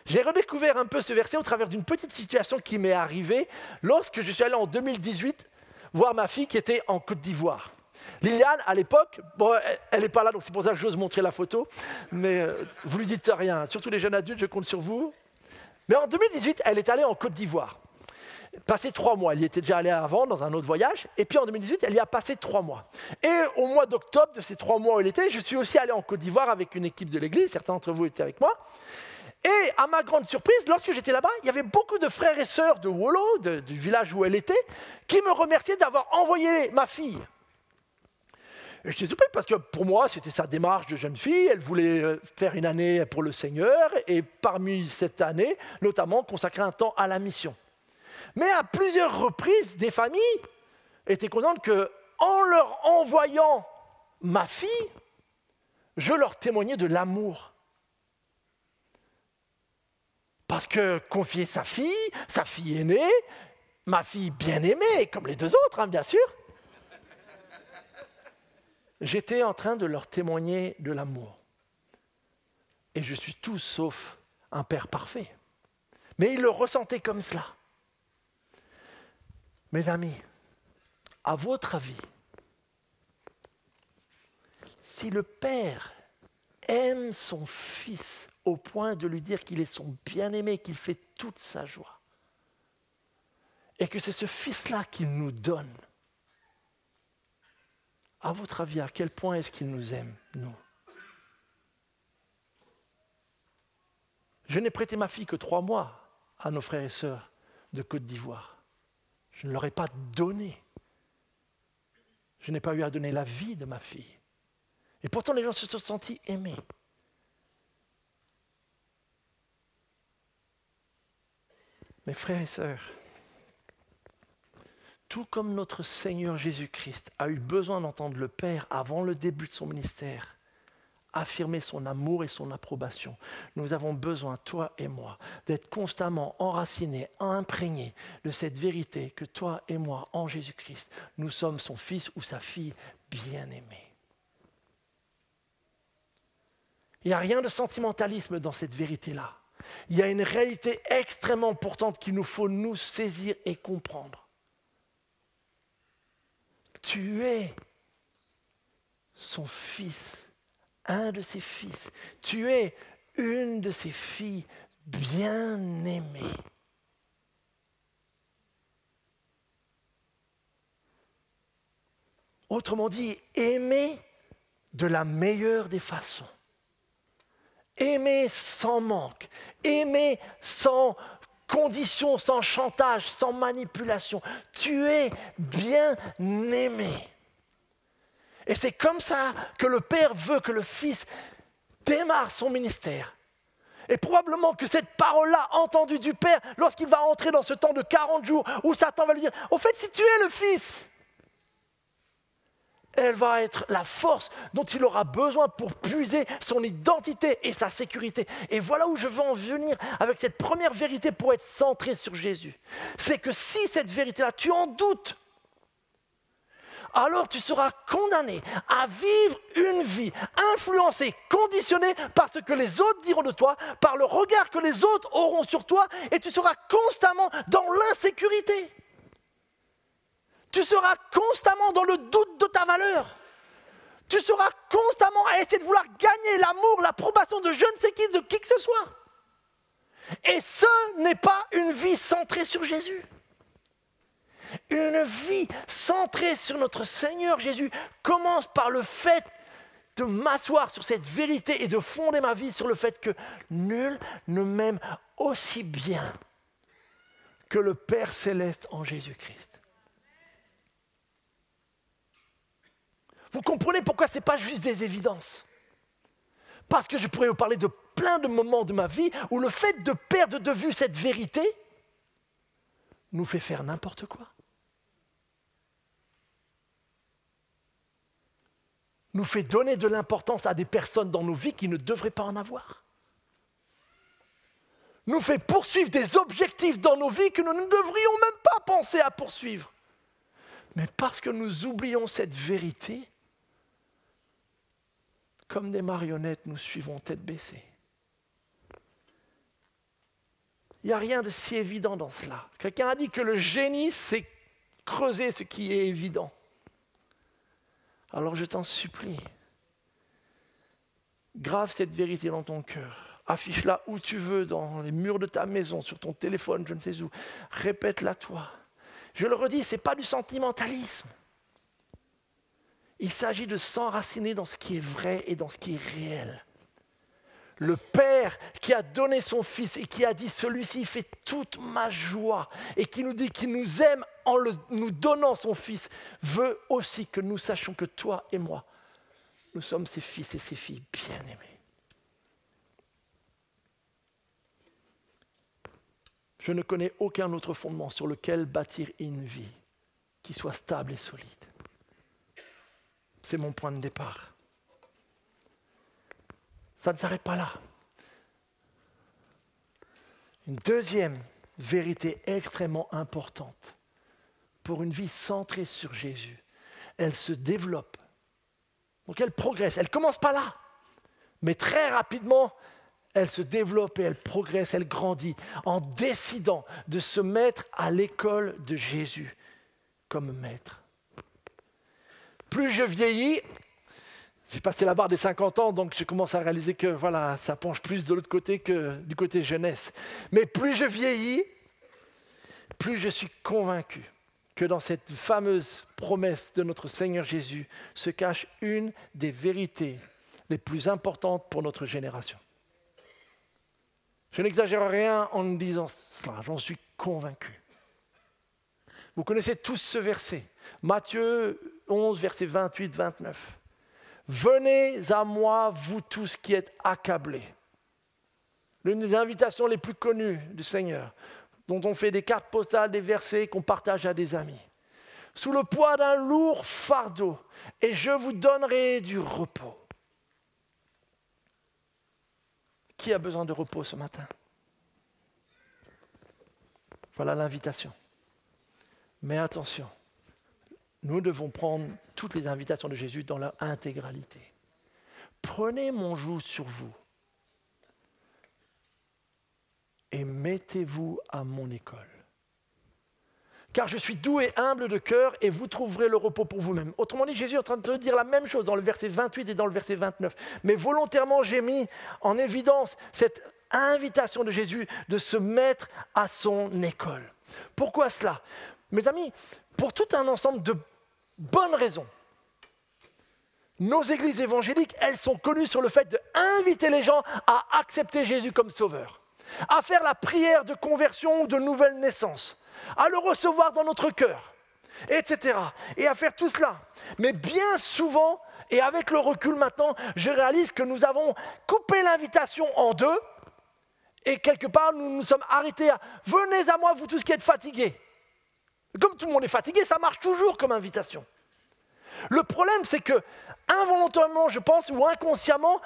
J'ai redécouvert un peu ce verset au travers d'une petite situation qui m'est arrivée lorsque je suis allé en 2018 voir ma fille qui était en Côte d'Ivoire. Liliane, à l'époque, bon, elle n'est pas là, donc c'est pour ça que j'ose montrer la photo, mais vous lui dites rien, surtout les jeunes adultes, je compte sur vous. Mais en 2018, elle est allée en Côte d'Ivoire. Passé 3 mois, elle y était déjà allée avant dans un autre voyage, et puis en 2018, elle y a passé 3 mois. Et au mois d'octobre de ces 3 mois où elle était, je suis aussi allé en Côte d'Ivoire avec une équipe de l'église, certains d'entre vous étaient avec moi. Et à ma grande surprise, lorsque j'étais là-bas, il y avait beaucoup de frères et sœurs de Wolo, du village où elle était, qui me remerciaient d'avoir envoyé ma fille. Et j'étais surpris parce que pour moi, c'était sa démarche de jeune fille. Elle voulait faire une année pour le Seigneur et parmi cette année, notamment consacrer un temps à la mission. Mais à plusieurs reprises, des familles étaient contentes qu'en leur envoyant ma fille, je leur témoignais de l'amour. Parce que confier sa fille aînée, ma fille bien-aimée, comme les 2 autres, hein, bien sûr, j'étais en train de leur témoigner de l'amour. Et je suis tout sauf un père parfait. Mais ils le ressentaient comme cela. Mes amis, à votre avis, si le Père aime son Fils au point de lui dire qu'il est son bien-aimé, qu'il fait toute sa joie, et que c'est ce Fils-là qu'il nous donne, à votre avis, à quel point est-ce qu'il nous aime, nous? Je n'ai prêté ma fille que 3 mois à nos frères et sœurs de Côte d'Ivoire. Je ne leur ai pas donné. Je n'ai pas eu à donner la vie de ma fille. Et pourtant, les gens se sont sentis aimés. Mes frères et sœurs, tout comme notre Seigneur Jésus-Christ a eu besoin d'entendre le Père avant le début de son ministère, affirmer son amour et son approbation, nous avons besoin, toi et moi, d'être constamment enracinés, imprégnés de cette vérité que toi et moi, en Jésus-Christ, nous sommes son fils ou sa fille bien-aimée. Il n'y a rien de sentimentalisme dans cette vérité-là. Il y a une réalité extrêmement importante qu'il nous faut nous saisir et comprendre. Tu es son fils, un de ses fils. Tu es une de ses filles bien-aimées. Autrement dit, aimer de la meilleure des façons. Aimer sans manque, aimer sans condition, sans chantage, sans manipulation. Tu es bien-aimé. Et c'est comme ça que le Père veut que le Fils démarre son ministère. Et probablement que cette parole-là, entendue du Père, lorsqu'il va entrer dans ce temps de 40 jours, où Satan va lui dire, au fait, si tu es le Fils, elle va être la force dont il aura besoin pour puiser son identité et sa sécurité. Et voilà où je veux en venir avec cette première vérité pour être centré sur Jésus. C'est que si cette vérité-là, tu en doutes, alors tu seras condamné à vivre une vie influencée, conditionnée par ce que les autres diront de toi, par le regard que les autres auront sur toi, et tu seras constamment dans l'insécurité. Tu seras constamment dans le doute de ta valeur. Tu seras constamment à essayer de vouloir gagner l'amour, l'approbation de je ne sais qui, de qui que ce soit. Et ce n'est pas une vie centrée sur Jésus. Une vie centrée sur notre Seigneur Jésus commence par le fait de m'asseoir sur cette vérité et de fonder ma vie sur le fait que nul ne m'aime aussi bien que le Père Céleste en Jésus-Christ. Vous comprenez pourquoi ce n'est pas juste des évidences? Parce que je pourrais vous parler de plein de moments de ma vie où le fait de perdre de vue cette vérité nous fait faire n'importe quoi. Nous fait donner de l'importance à des personnes dans nos vies qui ne devraient pas en avoir. Nous fait poursuivre des objectifs dans nos vies que nous ne devrions même pas penser à poursuivre. Mais parce que nous oublions cette vérité, comme des marionnettes, nous suivons tête baissée. Il n'y a rien de si évident dans cela. Quelqu'un a dit que le génie, c'est creuser ce qui est évident. Alors je t'en supplie, grave cette vérité dans ton cœur. Affiche-la où tu veux, dans les murs de ta maison, sur ton téléphone, je ne sais où. Répète-la toi. Je le redis, ce n'est pas du sentimentalisme. Il s'agit de s'enraciner dans ce qui est vrai et dans ce qui est réel. Le Père qui a donné son Fils et qui a dit « celui-ci fait toute ma joie » et qui nous dit qu'il nous aime en nous donnant son Fils, veut aussi que nous sachions que toi et moi, nous sommes ses fils et ses filles bien-aimés. Je ne connais aucun autre fondement sur lequel bâtir une vie qui soit stable et solide. C'est mon point de départ. Ça ne s'arrête pas là. Une deuxième vérité extrêmement importante pour une vie centrée sur Jésus, elle se développe. Donc elle progresse. Elle ne commence pas là, mais très rapidement, elle se développe et elle progresse, elle grandit en décidant de se mettre à l'école de Jésus comme maître. Plus je vieillis, j'ai passé la barre des 50 ans, donc je commence à réaliser que voilà, ça penche plus de l'autre côté que du côté jeunesse. Mais plus je vieillis, plus je suis convaincu que dans cette fameuse promesse de notre Seigneur Jésus se cache une des vérités les plus importantes pour notre génération. Je n'exagère rien en disant cela, j'en suis convaincu. Vous connaissez tous ce verset, Matthieu 11, verset 28-29. Venez à moi, vous tous qui êtes accablés. L'une des invitations les plus connues du Seigneur, dont on fait des cartes postales, des versets qu'on partage à des amis. Sous le poids d'un lourd fardeau, et je vous donnerai du repos. Qui a besoin de repos ce matin? Voilà l'invitation. Mais attention, nous devons prendre toutes les invitations de Jésus dans leur intégralité. Prenez mon joug sur vous et mettez-vous à mon école. Car je suis doux et humble de cœur et vous trouverez le repos pour vous-même. Autrement dit, Jésus est en train de dire la même chose dans le verset 28 et dans le verset 29. Mais volontairement, j'ai mis en évidence cette invitation de Jésus de se mettre à son école. Pourquoi cela? Mes amis, pour tout un ensemble de bonnes raisons. Nos églises évangéliques, elles sont connues sur le fait d'inviter les gens à accepter Jésus comme sauveur, à faire la prière de conversion ou de nouvelle naissance, à le recevoir dans notre cœur, etc. Et à faire tout cela. Mais bien souvent, Et avec le recul maintenant, je réalise que nous avons coupé l'invitation en deux. Et quelque part, nous nous sommes arrêtés à « Venez à moi, vous tous qui êtes fatigués ». Comme tout le monde est fatigué, ça marche toujours comme invitation. Le problème, c'est que, involontairement, je pense, ou inconsciemment,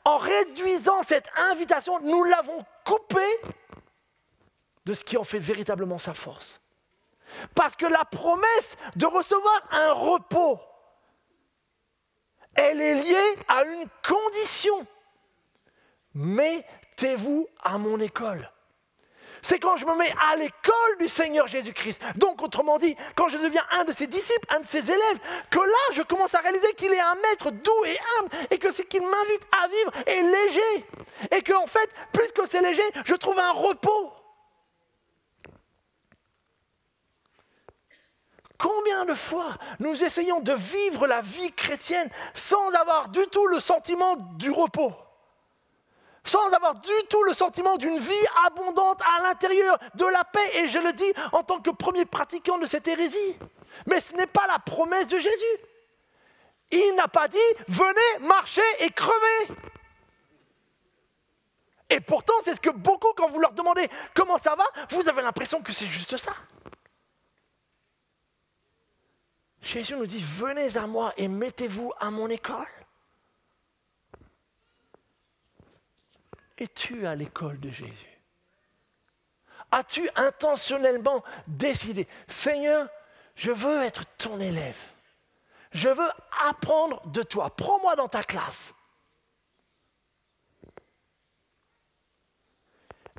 en réduisant cette invitation, nous l'avons coupée de ce qui en fait véritablement sa force. Parce que la promesse de recevoir un repos, elle est liée à une condition. Mettez-vous à mon école. C'est quand je me mets à l'école du Seigneur Jésus-Christ. Donc, autrement dit, quand je deviens un de ses disciples, un de ses élèves, que là, je commence à réaliser qu'il est un maître doux et humble et que ce qu'il m'invite à vivre est léger. Et qu'en fait, puisque c'est léger, je trouve un repos. Combien de fois nous essayons de vivre la vie chrétienne sans avoir du tout le sentiment du repos ? Sans avoir du tout le sentiment d'une vie abondante à l'intérieur, de la paix, et je le dis en tant que premier pratiquant de cette hérésie. Mais ce n'est pas la promesse de Jésus. Il n'a pas dit « venez, marchez et crevez ». Et pourtant, c'est ce que beaucoup, quand vous leur demandez « comment ça va ?», vous avez l'impression que c'est juste ça. Jésus nous dit « venez à moi et mettez-vous à mon école ». Es-tu à l'école de Jésus? As-tu intentionnellement décidé, Seigneur, je veux être ton élève. Je veux apprendre de toi. Prends-moi dans ta classe.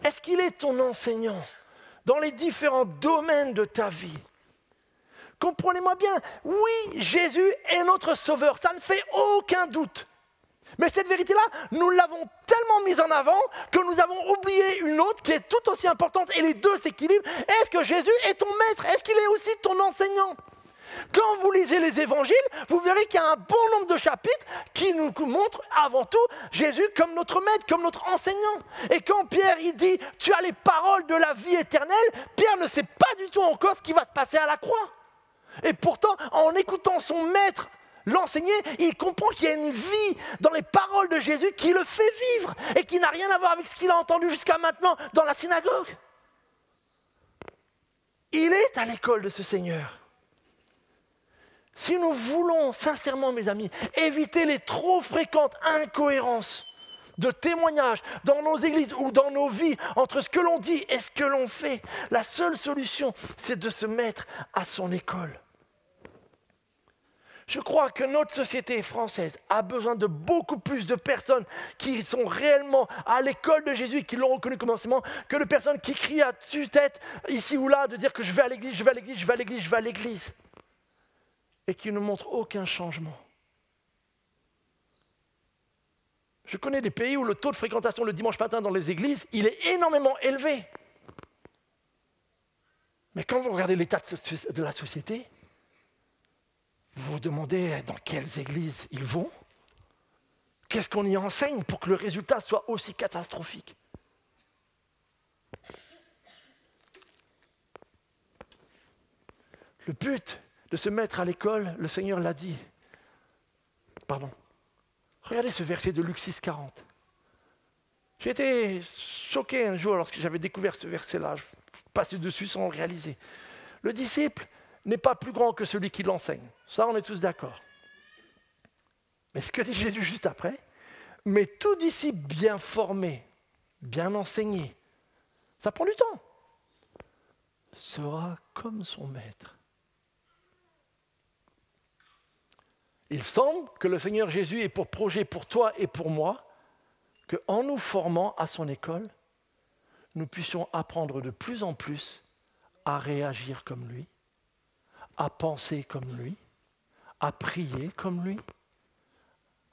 Est-ce qu'il est ton enseignant dans les différents domaines de ta vie? Comprenez-moi bien, oui, Jésus est notre sauveur, ça ne fait aucun doute. Mais cette vérité-là, nous l'avons tellement mise en avant que nous avons oublié une autre qui est tout aussi importante et les deux s'équilibrent. Est-ce que Jésus est ton maître? Est-ce qu'il est aussi ton enseignant? Quand vous lisez les évangiles, vous verrez qu'il y a un bon nombre de chapitres qui nous montrent avant tout Jésus comme notre maître, comme notre enseignant. Et quand Pierre il dit « tu as les paroles de la vie éternelle », Pierre ne sait pas du tout encore ce qui va se passer à la croix. Et pourtant, en écoutant son maître l'enseigner, il comprend qu'il y a une vie dans les paroles de Jésus qui le fait vivre et qui n'a rien à voir avec ce qu'il a entendu jusqu'à maintenant dans la synagogue. Il est à l'école de ce Seigneur. Si nous voulons sincèrement, mes amis, éviter les trop fréquentes incohérences de témoignages dans nos églises ou dans nos vies entre ce que l'on dit et ce que l'on fait, la seule solution, c'est de se mettre à son école. Je crois que notre société française a besoin de beaucoup plus de personnes qui sont réellement à l'école de Jésus et qui l'ont reconnu comme enseignement que de personnes qui crient à tue-tête ici ou là de dire que je vais à l'église, je vais à l'église, je vais à l'église, je vais à l'église et qui ne montrent aucun changement. Je connais des pays où le taux de fréquentation le dimanche matin dans les églises, il est énormément élevé. Mais quand vous regardez l'état de la société, vous vous demandez dans quelles églises ils vont? Qu'est-ce qu'on y enseigne pour que le résultat soit aussi catastrophique? Le but de se mettre à l'école, le Seigneur l'a dit. Regardez ce verset de Luc 6, 40. J'ai été choqué un jour lorsque j'avais découvert ce verset-là. Je passais dessus sans le réaliser. Le disciple n'est pas plus grand que celui qui l'enseigne. Ça, on est tous d'accord. Mais ce que dit Jésus juste après, mais tout disciple bien formé, bien enseigné, ça prend du temps, sera comme son maître. Il semble que le Seigneur Jésus ait pour projet pour toi et pour moi qu'en nous formant à son école, nous puissions apprendre de plus en plus à réagir comme lui, à penser comme lui, à prier comme lui,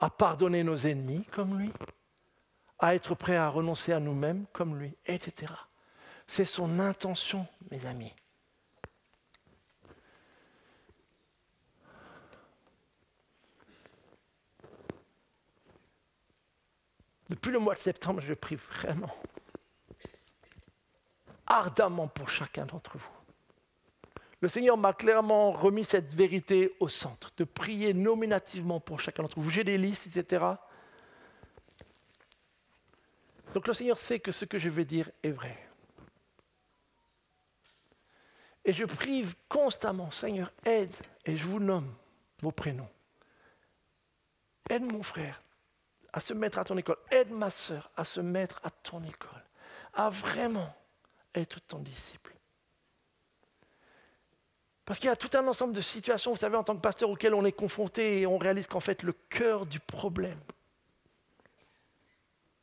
à pardonner nos ennemis comme lui, à être prêt à renoncer à nous-mêmes comme lui, etc. C'est son intention, mes amis. Depuis le mois de septembre, je prie vraiment ardemment pour chacun d'entre vous. Le Seigneur m'a clairement remis cette vérité au centre, de prier nominativement pour chacun d'entre vous. J'ai des listes, etc. Donc le Seigneur sait que ce que je vais dire est vrai. Et je prie constamment, Seigneur, aide, et je vous nomme vos prénoms. Aide mon frère à se mettre à ton école. Aide ma sœur à se mettre à ton école. À vraiment être ton disciple. Parce qu'il y a tout un ensemble de situations, vous savez, en tant que pasteur, auxquelles on est confronté et on réalise qu'en fait, le cœur du problème,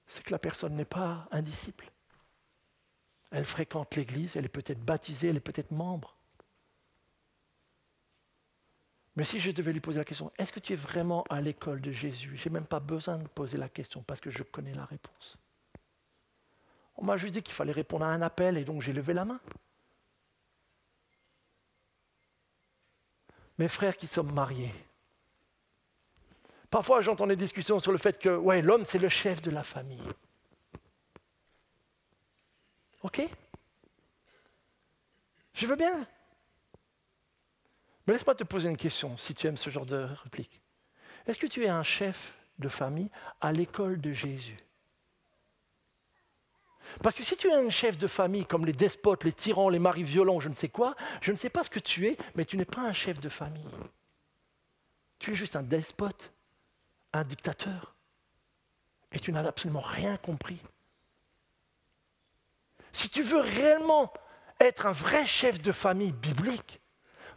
c'est que la personne n'est pas un disciple. Elle fréquente l'église, elle est peut-être baptisée, elle est peut-être membre. Mais si je devais lui poser la question, est-ce que tu es vraiment à l'école de Jésus? Je n'ai même pas besoin de poser la question parce que je connais la réponse. On m'a juste dit qu'il fallait répondre à un appel et donc j'ai levé la main. Mes frères qui sommes mariés, parfois j'entends des discussions sur le fait que ouais, l'homme c'est le chef de la famille. Ok? Je veux bien. Mais laisse-moi te poser une question, si tu aimes ce genre de réplique. Est-ce que tu es un chef de famille à l'école de Jésus? Parce que si tu es un chef de famille comme les despotes, les tyrans, les maris violents, je ne sais quoi, je ne sais pas ce que tu es, mais tu n'es pas un chef de famille. Tu es juste un despote, un dictateur. Et tu n'as absolument rien compris. Si tu veux réellement être un vrai chef de famille biblique,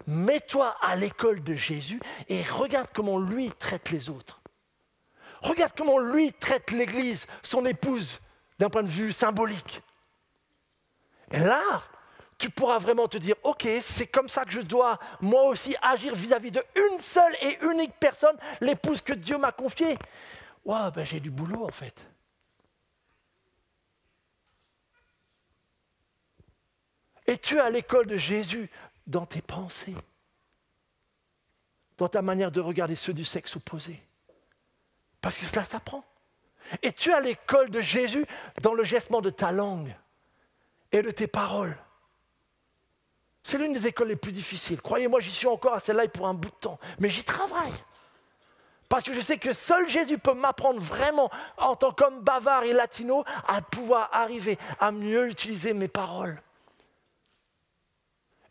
mets-toi à l'école de Jésus et regarde comment lui traite les autres. Regarde comment lui traite l'Église, son épouse, d'un point de vue symbolique. Et là, tu pourras vraiment te dire, ok, c'est comme ça que je dois moi aussi agir vis-à-vis de une seule et unique personne, l'épouse que Dieu m'a confiée. Waouh, ben j'ai du boulot en fait. Et tu es à l'école de Jésus dans tes pensées, dans ta manière de regarder ceux du sexe opposé. Parce que cela s'apprend. Et tu es à l'école de Jésus dans le gestement de ta langue et de tes paroles. C'est l'une des écoles les plus difficiles. Croyez-moi, j'y suis encore à celle-là pour un bout de temps. Mais j'y travaille. Parce que je sais que seul Jésus peut m'apprendre vraiment, en tant qu'homme bavard et latino, à pouvoir arriver à mieux utiliser mes paroles.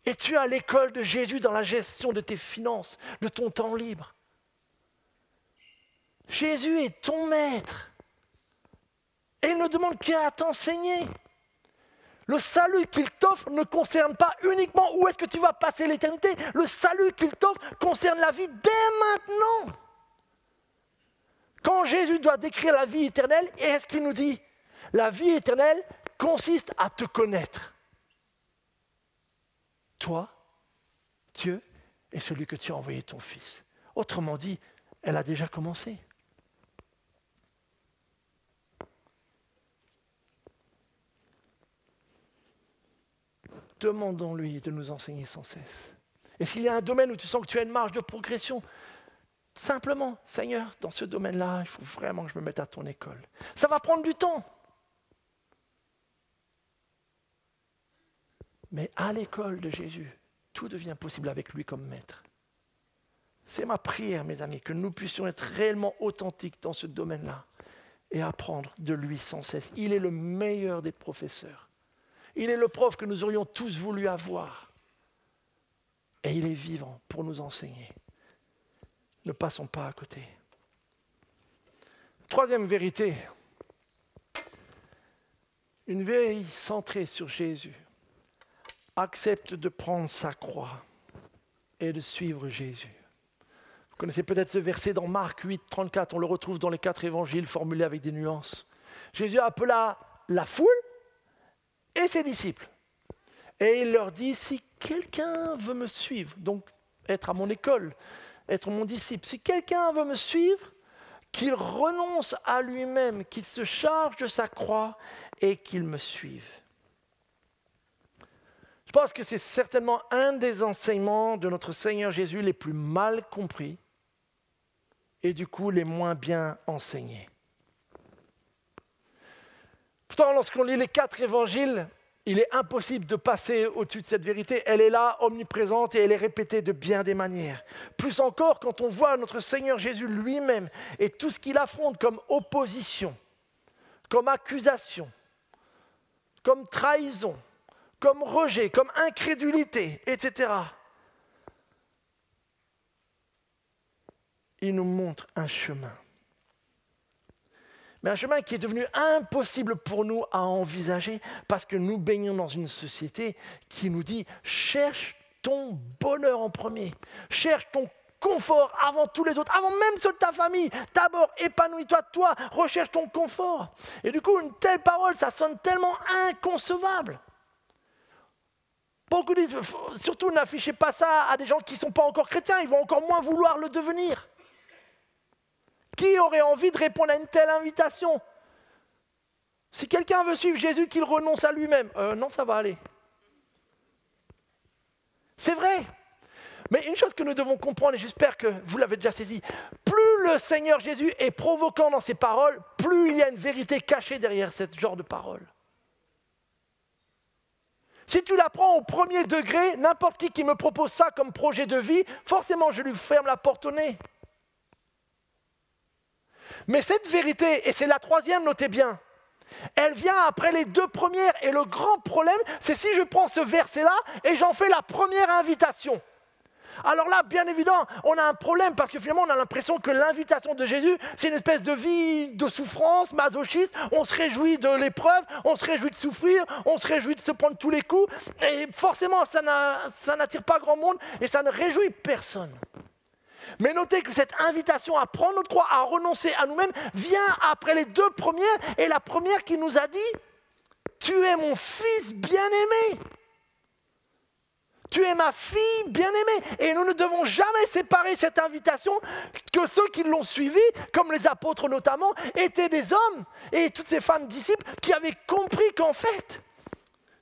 Et tu es à l'école de Jésus dans la gestion de tes finances, de ton temps libre. Jésus est ton maître. Et il ne demande qu'à t'enseigner. Le salut qu'il t'offre ne concerne pas uniquement où est-ce que tu vas passer l'éternité. Le salut qu'il t'offre concerne la vie dès maintenant. Quand Jésus doit décrire la vie éternelle, est-ce qu'il nous dit? La vie éternelle consiste à te connaître. Toi, Dieu, et celui que tu as envoyé ton Fils. Autrement dit, elle a déjà commencé. Demandons-lui de nous enseigner sans cesse. Et s'il y a un domaine où tu sens que tu as une marge de progression, simplement, Seigneur, dans ce domaine-là, il faut vraiment que je me mette à ton école. Ça va prendre du temps. Mais à l'école de Jésus, tout devient possible avec lui comme maître. C'est ma prière, mes amis, que nous puissions être réellement authentiques dans ce domaine-là et apprendre de lui sans cesse. Il est le meilleur des professeurs. Il est le prof que nous aurions tous voulu avoir. Et il est vivant pour nous enseigner. Ne passons pas à côté. Troisième vérité. Une veille centrée sur Jésus accepte de prendre sa croix et de suivre Jésus. Vous connaissez peut-être ce verset dans Marc 8, 34. On le retrouve dans les 4 évangiles formulés avec des nuances. Jésus appela la foule et ses disciples. Et il leur dit, si quelqu'un veut me suivre, donc être à mon école, être mon disciple, si quelqu'un veut me suivre, qu'il renonce à lui-même, qu'il se charge de sa croix et qu'il me suive. Je pense que c'est certainement un des enseignements de notre Seigneur Jésus les plus mal compris et du coup les moins bien enseignés. Pourtant, lorsqu'on lit les 4 évangiles, Il est impossible de passer au-dessus de cette vérité. Elle est là, omniprésente, et elle est répétée de bien des manières. Plus encore, quand on voit notre Seigneur Jésus lui-même et tout ce qu'il affronte comme opposition, comme accusation, comme trahison, comme rejet, comme incrédulité, etc. Il nous montre un chemin. Mais un chemin qui est devenu impossible pour nous à envisager parce que nous baignons dans une société qui nous dit « cherche ton bonheur en premier, cherche ton confort avant tous les autres, avant même ceux de ta famille. D'abord, épanouis-toi, toi, recherche ton confort. » Et du coup, une telle parole, ça sonne tellement inconcevable. Beaucoup disent, surtout n'affichez pas ça à des gens qui ne sont pas encore chrétiens, ils vont encore moins vouloir le devenir. Qui aurait envie de répondre à une telle invitation? Si quelqu'un veut suivre Jésus, qu'il renonce à lui-même. Non, ça va aller. C'est vrai. Mais une chose que nous devons comprendre, et j'espère que vous l'avez déjà saisi, plus le Seigneur Jésus est provoquant dans ses paroles, plus il y a une vérité cachée derrière ce genre de paroles. Si tu la prends au premier degré, n'importe qui me propose ça comme projet de vie, forcément je lui ferme la porte au nez. Mais cette vérité, et c'est la troisième, notez bien, elle vient après les deux premières. Et le grand problème, c'est si je prends ce verset-là et j'en fais la première invitation. Alors là, bien évidemment, on a un problème parce que finalement, on a l'impression que l'invitation de Jésus, c'est une espèce de vie de souffrance, masochiste. On se réjouit de l'épreuve, on se réjouit de souffrir, on se réjouit de se prendre tous les coups. Et forcément, ça n'attire pas grand monde et ça ne réjouit personne. Mais notez que cette invitation à prendre notre croix, à renoncer à nous-mêmes, vient après les deux premières. Et la première qui nous a dit « Tu es mon fils bien-aimé. Tu es ma fille bien-aimée. » Et nous ne devons jamais séparer cette invitation que ceux qui l'ont suivie, comme les apôtres notamment, étaient des hommes et toutes ces femmes disciples qui avaient compris qu'en fait,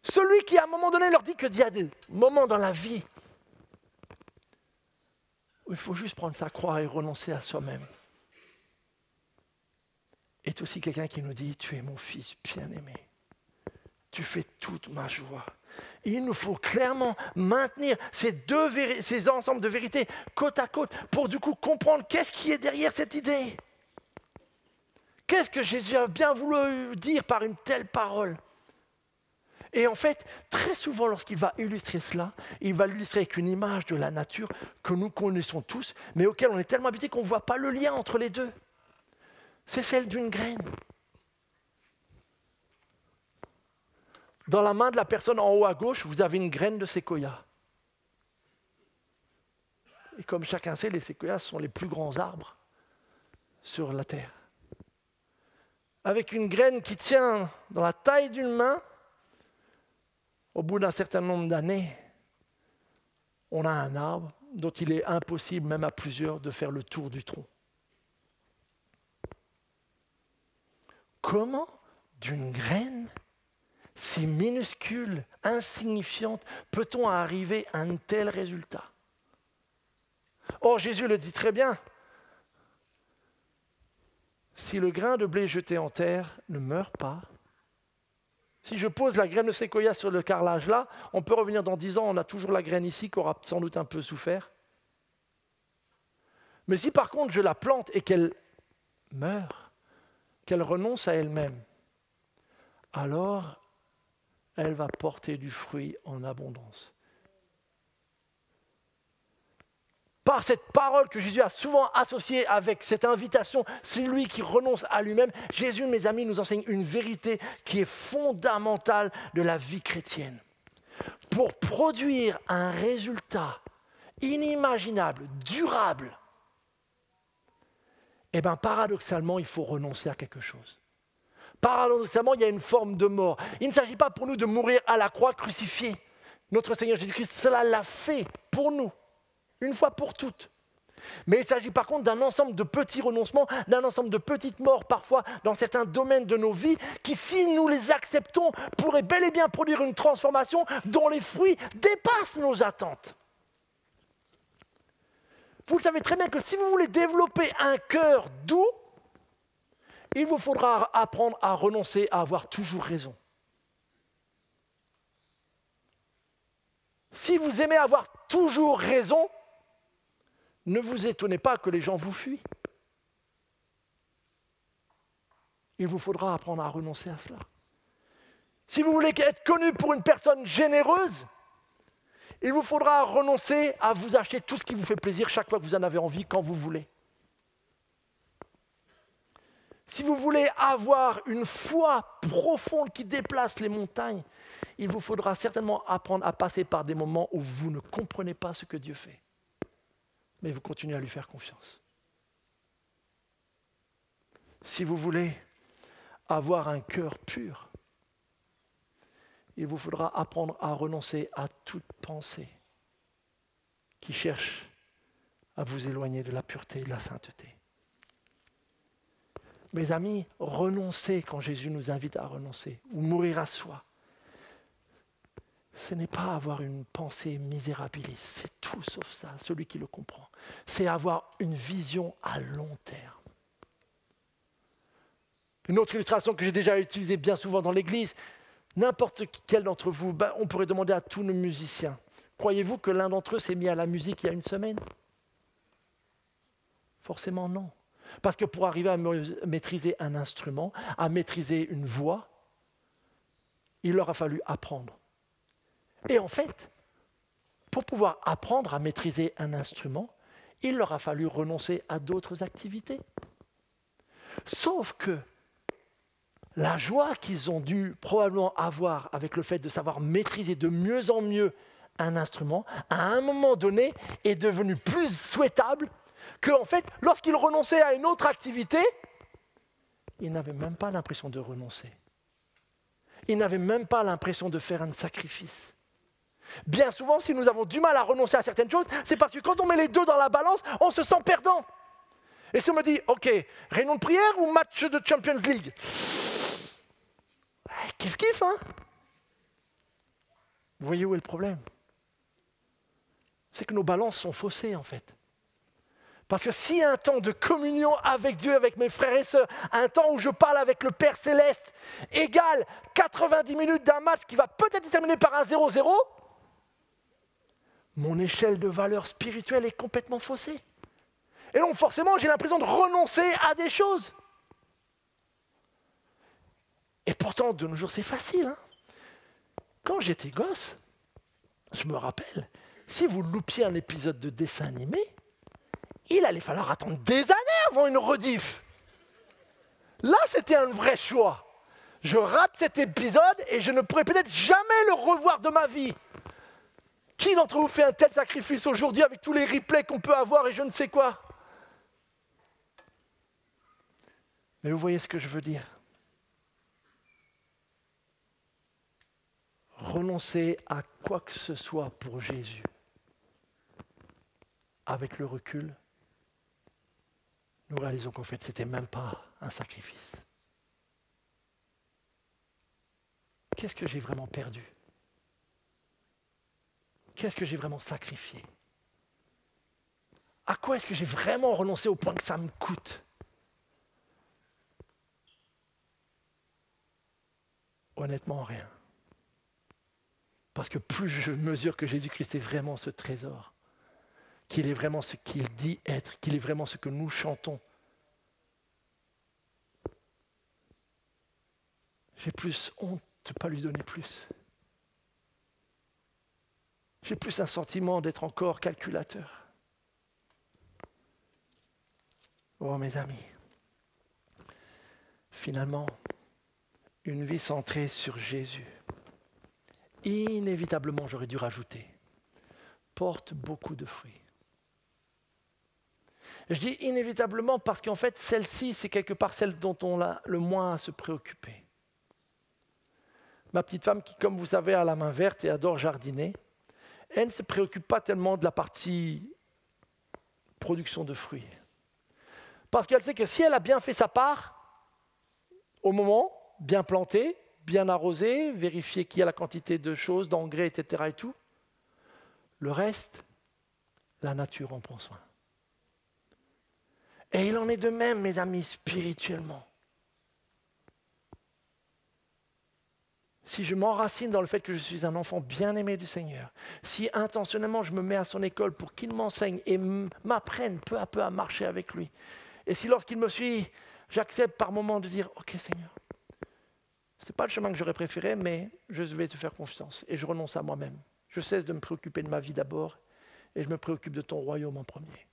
celui qui à un moment donné leur dit qu'il y a des moments dans la vie où il faut juste prendre sa croix et renoncer à soi-même. Est aussi quelqu'un qui nous dit « Tu es mon fils bien-aimé. Tu fais toute ma joie. » Il nous faut clairement maintenir ces ensembles de vérités côte à côte pour du coup comprendre qu'est-ce qui est derrière cette idée. Qu'est-ce que Jésus a bien voulu dire par une telle parole? Et en fait, très souvent, lorsqu'il va illustrer cela, il va l'illustrer avec une image de la nature que nous connaissons tous, mais auquel on est tellement habitué qu'on ne voit pas le lien entre les deux. C'est celle d'une graine. Dans la main de la personne en haut à gauche, vous avez une graine de séquoia. Et comme chacun sait, les séquoias sont les plus grands arbres sur la terre. Avec une graine qui tient dans la taille d'une main, au bout d'un certain nombre d'années, on a un arbre dont il est impossible, même à plusieurs, de faire le tour du tronc. Comment, d'une graine si minuscule, insignifiante, peut-on arriver à un tel résultat? Or, Jésus le dit très bien. Si le grain de blé jeté en terre ne meurt pas, si je pose la graine de séquoia sur le carrelage là, on peut revenir dans 10 ans, on a toujours la graine ici qui aura sans doute un peu souffert. Mais si par contre je la plante et qu'elle meurt, qu'elle renonce à elle-même, alors elle va porter du fruit en abondance. Par cette parole que Jésus a souvent associée avec cette invitation, celui qui renonce à lui-même, Jésus, mes amis, nous enseigne une vérité qui est fondamentale de la vie chrétienne. Pour produire un résultat inimaginable, durable, eh bien, paradoxalement, il faut renoncer à quelque chose. Paradoxalement, il y a une forme de mort. Il ne s'agit pas pour nous de mourir à la croix crucifiée. Notre Seigneur Jésus-Christ, cela l'a fait pour nous, une fois pour toutes. Mais il s'agit par contre d'un ensemble de petits renoncements, d'un ensemble de petites morts parfois dans certains domaines de nos vies qui, si nous les acceptons, pourraient bel et bien produire une transformation dont les fruits dépassent nos attentes. Vous le savez très bien que si vous voulez développer un cœur doux, il vous faudra apprendre à renoncer à avoir toujours raison. Si vous aimez avoir toujours raison, ne vous étonnez pas que les gens vous fuient. Il vous faudra apprendre à renoncer à cela. Si vous voulez être connu pour une personne généreuse, il vous faudra renoncer à vous acheter tout ce qui vous fait plaisir chaque fois que vous en avez envie, quand vous voulez. Si vous voulez avoir une foi profonde qui déplace les montagnes, il vous faudra certainement apprendre à passer par des moments où vous ne comprenez pas ce que Dieu fait. Mais vous continuez à lui faire confiance. Si vous voulez avoir un cœur pur, il vous faudra apprendre à renoncer à toute pensée qui cherche à vous éloigner de la pureté et de la sainteté. Mes amis, renoncer quand Jésus nous invite à renoncer, ou mourir à soi, ce n'est pas avoir une pensée misérabiliste, c'est tout sauf ça, celui qui le comprend. C'est avoir une vision à long terme. Une autre illustration que j'ai déjà utilisée bien souvent dans l'église, n'importe quel d'entre vous, on pourrait demander à tous nos musiciens, croyez-vous que l'un d'entre eux s'est mis à la musique il y a une semaine? Forcément non. Parce que pour arriver à maîtriser un instrument, à maîtriser une voix, il leur a fallu apprendre. Et en fait, pour pouvoir apprendre à maîtriser un instrument, il leur a fallu renoncer à d'autres activités. Sauf que la joie qu'ils ont dû probablement avoir avec le fait de savoir maîtriser de mieux en mieux un instrument, à un moment donné, est devenue plus souhaitable qu'en fait, lorsqu'ils renonçaient à une autre activité, ils n'avaient même pas l'impression de renoncer. Ils n'avaient même pas l'impression de faire un sacrifice. Bien souvent, si nous avons du mal à renoncer à certaines choses, c'est parce que quand on met les deux dans la balance, on se sent perdant. Et si on me dit, ok, réunion de prière ou match de Champions League? Kiff kiff, hein? Vous voyez où est le problème? C'est que nos balances sont faussées en fait. Parce que si un temps de communion avec Dieu, avec mes frères et sœurs, un temps où je parle avec le Père Céleste, égale 90 minutes d'un match qui va peut-être se terminer par un 0-0, mon échelle de valeur spirituelle est complètement faussée. Et donc forcément, j'ai l'impression de renoncer à des choses. Et pourtant, de nos jours, c'est facile. Hein? Quand j'étais gosse, je me rappelle, si vous loupiez un épisode de dessin animé, il allait falloir attendre des années avant une rediff. Là, c'était un vrai choix. Je rate cet épisode et je ne pourrai peut-être jamais le revoir de ma vie. Qui d'entre vous fait un tel sacrifice aujourd'hui avec tous les replays qu'on peut avoir et je ne sais quoi? Mais vous voyez ce que je veux dire? Renoncer à quoi que ce soit pour Jésus, avec le recul, nous réalisons qu'en fait, ce n'était même pas un sacrifice. Qu'est-ce que j'ai vraiment perdu? Qu'est-ce que j'ai vraiment sacrifié? À quoi est-ce que j'ai vraiment renoncé au point que ça me coûte? Honnêtement, rien. Parce que plus je mesure que Jésus-Christ est vraiment ce trésor, qu'il est vraiment ce qu'il dit être, qu'il est vraiment ce que nous chantons, j'ai plus honte de ne pas lui donner plus. J'ai plus un sentiment d'être encore calculateur. Oh mes amis, finalement, une vie centrée sur Jésus, inévitablement, j'aurais dû rajouter, porte beaucoup de fruits. Je dis inévitablement parce qu'en fait, celle-ci, c'est quelque part celle dont on a le moins à se préoccuper. Ma petite femme qui, comme vous savez, a la main verte et adore jardiner, elle ne se préoccupe pas tellement de la partie production de fruits. Parce qu'elle sait que si elle a bien fait sa part, au moment, bien planté, bien arrosé, vérifier qu'il y a la quantité de choses, d'engrais, etc. et tout, le reste, la nature en prend soin. Et il en est de même, mes amis, spirituellement. si je m'enracine dans le fait que je suis un enfant bien-aimé du Seigneur, si intentionnellement je me mets à son école pour qu'il m'enseigne et m'apprenne peu à peu à marcher avec lui, et si lorsqu'il me suit, j'accepte par moments de dire « Ok Seigneur, ce n'est pas le chemin que j'aurais préféré, mais je vais te faire confiance et je renonce à moi-même. Je cesse de me préoccuper de ma vie d'abord et je me préoccupe de ton royaume en premier. »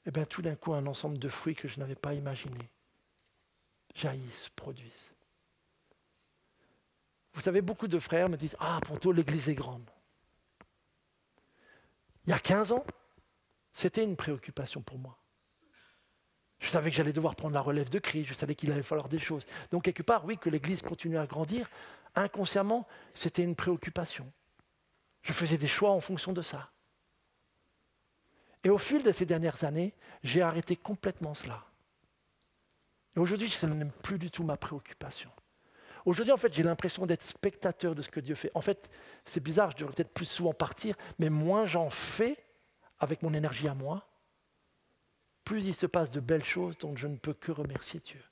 Et bien tout d'un coup, un ensemble de fruits que je n'avais pas imaginés jaillissent, produisent. Vous savez, beaucoup de frères me disent « Ah, Ponto, l'église est grande. » Il y a 15 ans, c'était une préoccupation pour moi. Je savais que j'allais devoir prendre la relève de Christ, je savais qu'il allait falloir des choses. Donc quelque part, oui, que l'église continue à grandir, inconsciemment, c'était une préoccupation. Je faisais des choix en fonction de ça. Et au fil de ces dernières années, j'ai arrêté complètement cela. Et aujourd'hui, ce n'est plus du tout ma préoccupation. Aujourd'hui, en fait, j'ai l'impression d'être spectateur de ce que Dieu fait. En fait, c'est bizarre, je devrais peut-être plus souvent partir, mais moins j'en fais avec mon énergie à moi, plus il se passe de belles choses dont je ne peux que remercier Dieu.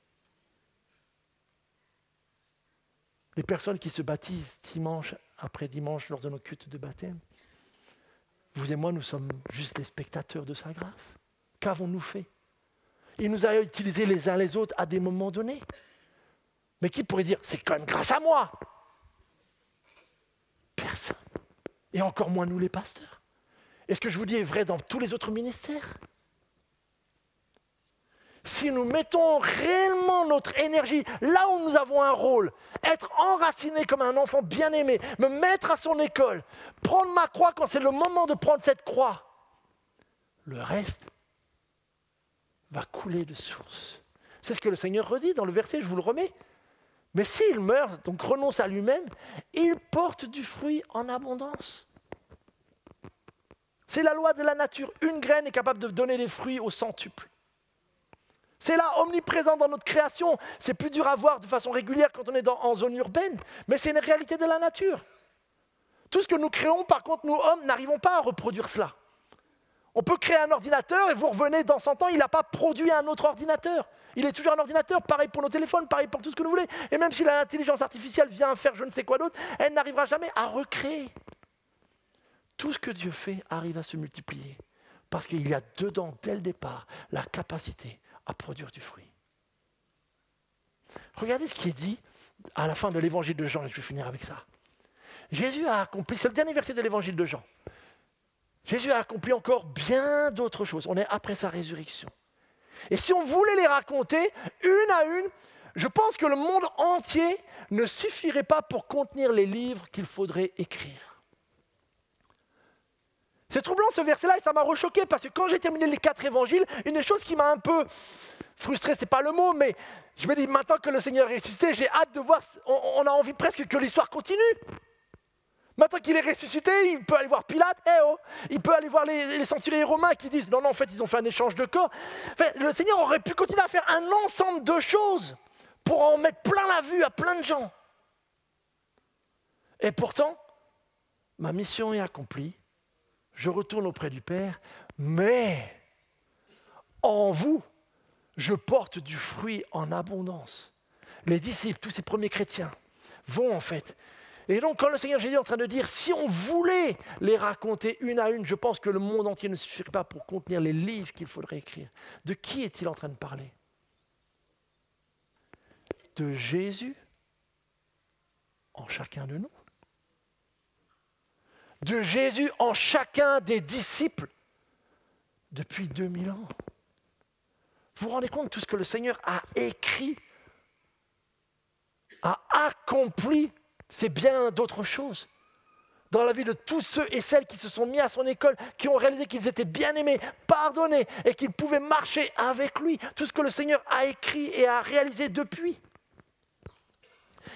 Les personnes qui se baptisent dimanche après dimanche lors de nos cultes de baptême, vous et moi, nous sommes juste les spectateurs de sa grâce. Qu'avons-nous fait? Il nous a utilisés les uns les autres à des moments donnés. Mais qui pourrait dire, c'est quand même grâce à moi? Personne. Et encore moins nous les pasteurs. Et ce que je vous dis est vrai dans tous les autres ministères. Si nous mettons réellement notre énergie là où nous avons un rôle, être enraciné comme un enfant bien-aimé, me mettre à son école, prendre ma croix quand c'est le moment de prendre cette croix, le reste va couler de source. C'est ce que le Seigneur redit dans le verset, je vous le remets. Mais s'il meurt, donc renonce à lui-même, il porte du fruit en abondance. C'est la loi de la nature. Une graine est capable de donner des fruits au centuple. C'est là, omniprésent dans notre création. C'est plus dur à voir de façon régulière quand on est en zone urbaine, mais c'est une réalité de la nature. Tout ce que nous créons, par contre, nous, hommes, n'arrivons pas à reproduire cela. On peut créer un ordinateur et vous revenez dans 100 ans, il n'a pas produit un autre ordinateur. Il est toujours un ordinateur, pareil pour nos téléphones, pareil pour tout ce que vous voulez. Et même si l'intelligence artificielle vient faire je ne sais quoi d'autre, elle n'arrivera jamais à recréer. Tout ce que Dieu fait arrive à se multiplier. Parce qu'il y a dedans, dès le départ, la capacité à produire du fruit. Regardez ce qui est dit à la fin de l'évangile de Jean, et je vais finir avec ça. Jésus a accompli, c'est le dernier verset de l'évangile de Jean. Jésus a accompli encore bien d'autres choses. On est après sa résurrection. Et si on voulait les raconter une à une, je pense que le monde entier ne suffirait pas pour contenir les livres qu'il faudrait écrire. C'est troublant ce verset-là et ça m'a rechoqué parce que quand j'ai terminé les 4 évangiles, une des choses qui m'a un peu frustré, c'est pas le mot, mais je me dis maintenant que le Seigneur est ressuscité, j'ai hâte de voir, on a envie presque que l'histoire continue. Maintenant qu'il est ressuscité, il peut aller voir Pilate, il peut aller voir les centurions romains qui disent non, en fait, ils ont fait un échange de corps. Enfin, le Seigneur aurait pu continuer à faire un ensemble de choses pour en mettre plein la vue à plein de gens. Et pourtant, ma mission est accomplie. Je retourne auprès du Père, mais en vous, je porte du fruit en abondance. Les disciples, tous ces premiers chrétiens, vont en fait. Et donc, quand le Seigneur Jésus est en train de dire, si on voulait les raconter une à une, je pense que le monde entier ne suffirait pas pour contenir les livres qu'il faudrait écrire. De qui est-il en train de parler? De Jésus en chacun de nous. De Jésus en chacun des disciples depuis 2000 ans. Vous vous rendez compte de tout ce que le Seigneur a écrit, a accompli? C'est bien d'autres choses. Dans la vie de tous ceux et celles qui se sont mis à son école, qui ont réalisé qu'ils étaient bien aimés, pardonnés et qu'ils pouvaient marcher avec lui. Tout ce que le Seigneur a écrit et a réalisé depuis.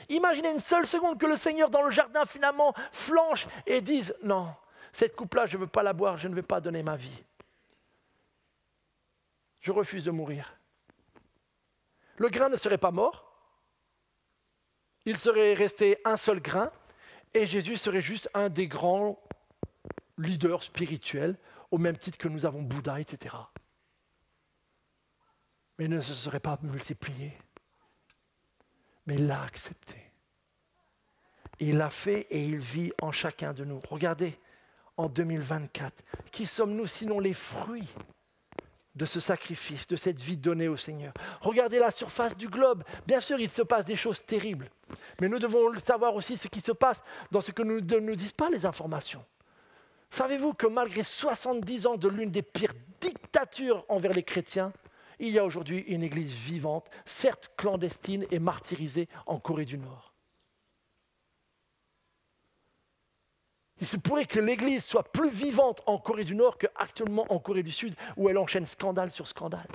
Imaginez une seule seconde que le Seigneur dans le jardin finalement flanche et dise « Non, cette coupe-là, je ne veux pas la boire, je ne vais pas donner ma vie. Je refuse de mourir. » Le grain ne serait pas mort. Il serait resté un seul grain et Jésus serait juste un des grands leaders spirituels, au même titre que nous avons Bouddha, etc. Mais il ne se serait pas multiplié. Mais il l'a accepté. Il l'a fait et il vit en chacun de nous. Regardez, en 2024, qui sommes-nous sinon les fruits de ce sacrifice, de cette vie donnée au Seigneur? Regardez la surface du globe. Bien sûr, il se passe des choses terribles. Mais nous devons savoir aussi ce qui se passe dans ce que ne nous disent pas les informations. Savez-vous que malgré 70 ans de l'une des pires dictatures envers les chrétiens, il y a aujourd'hui une église vivante, certes clandestine et martyrisée en Corée du Nord. Il se pourrait que l'église soit plus vivante en Corée du Nord qu'actuellement en Corée du Sud, où elle enchaîne scandale sur scandale.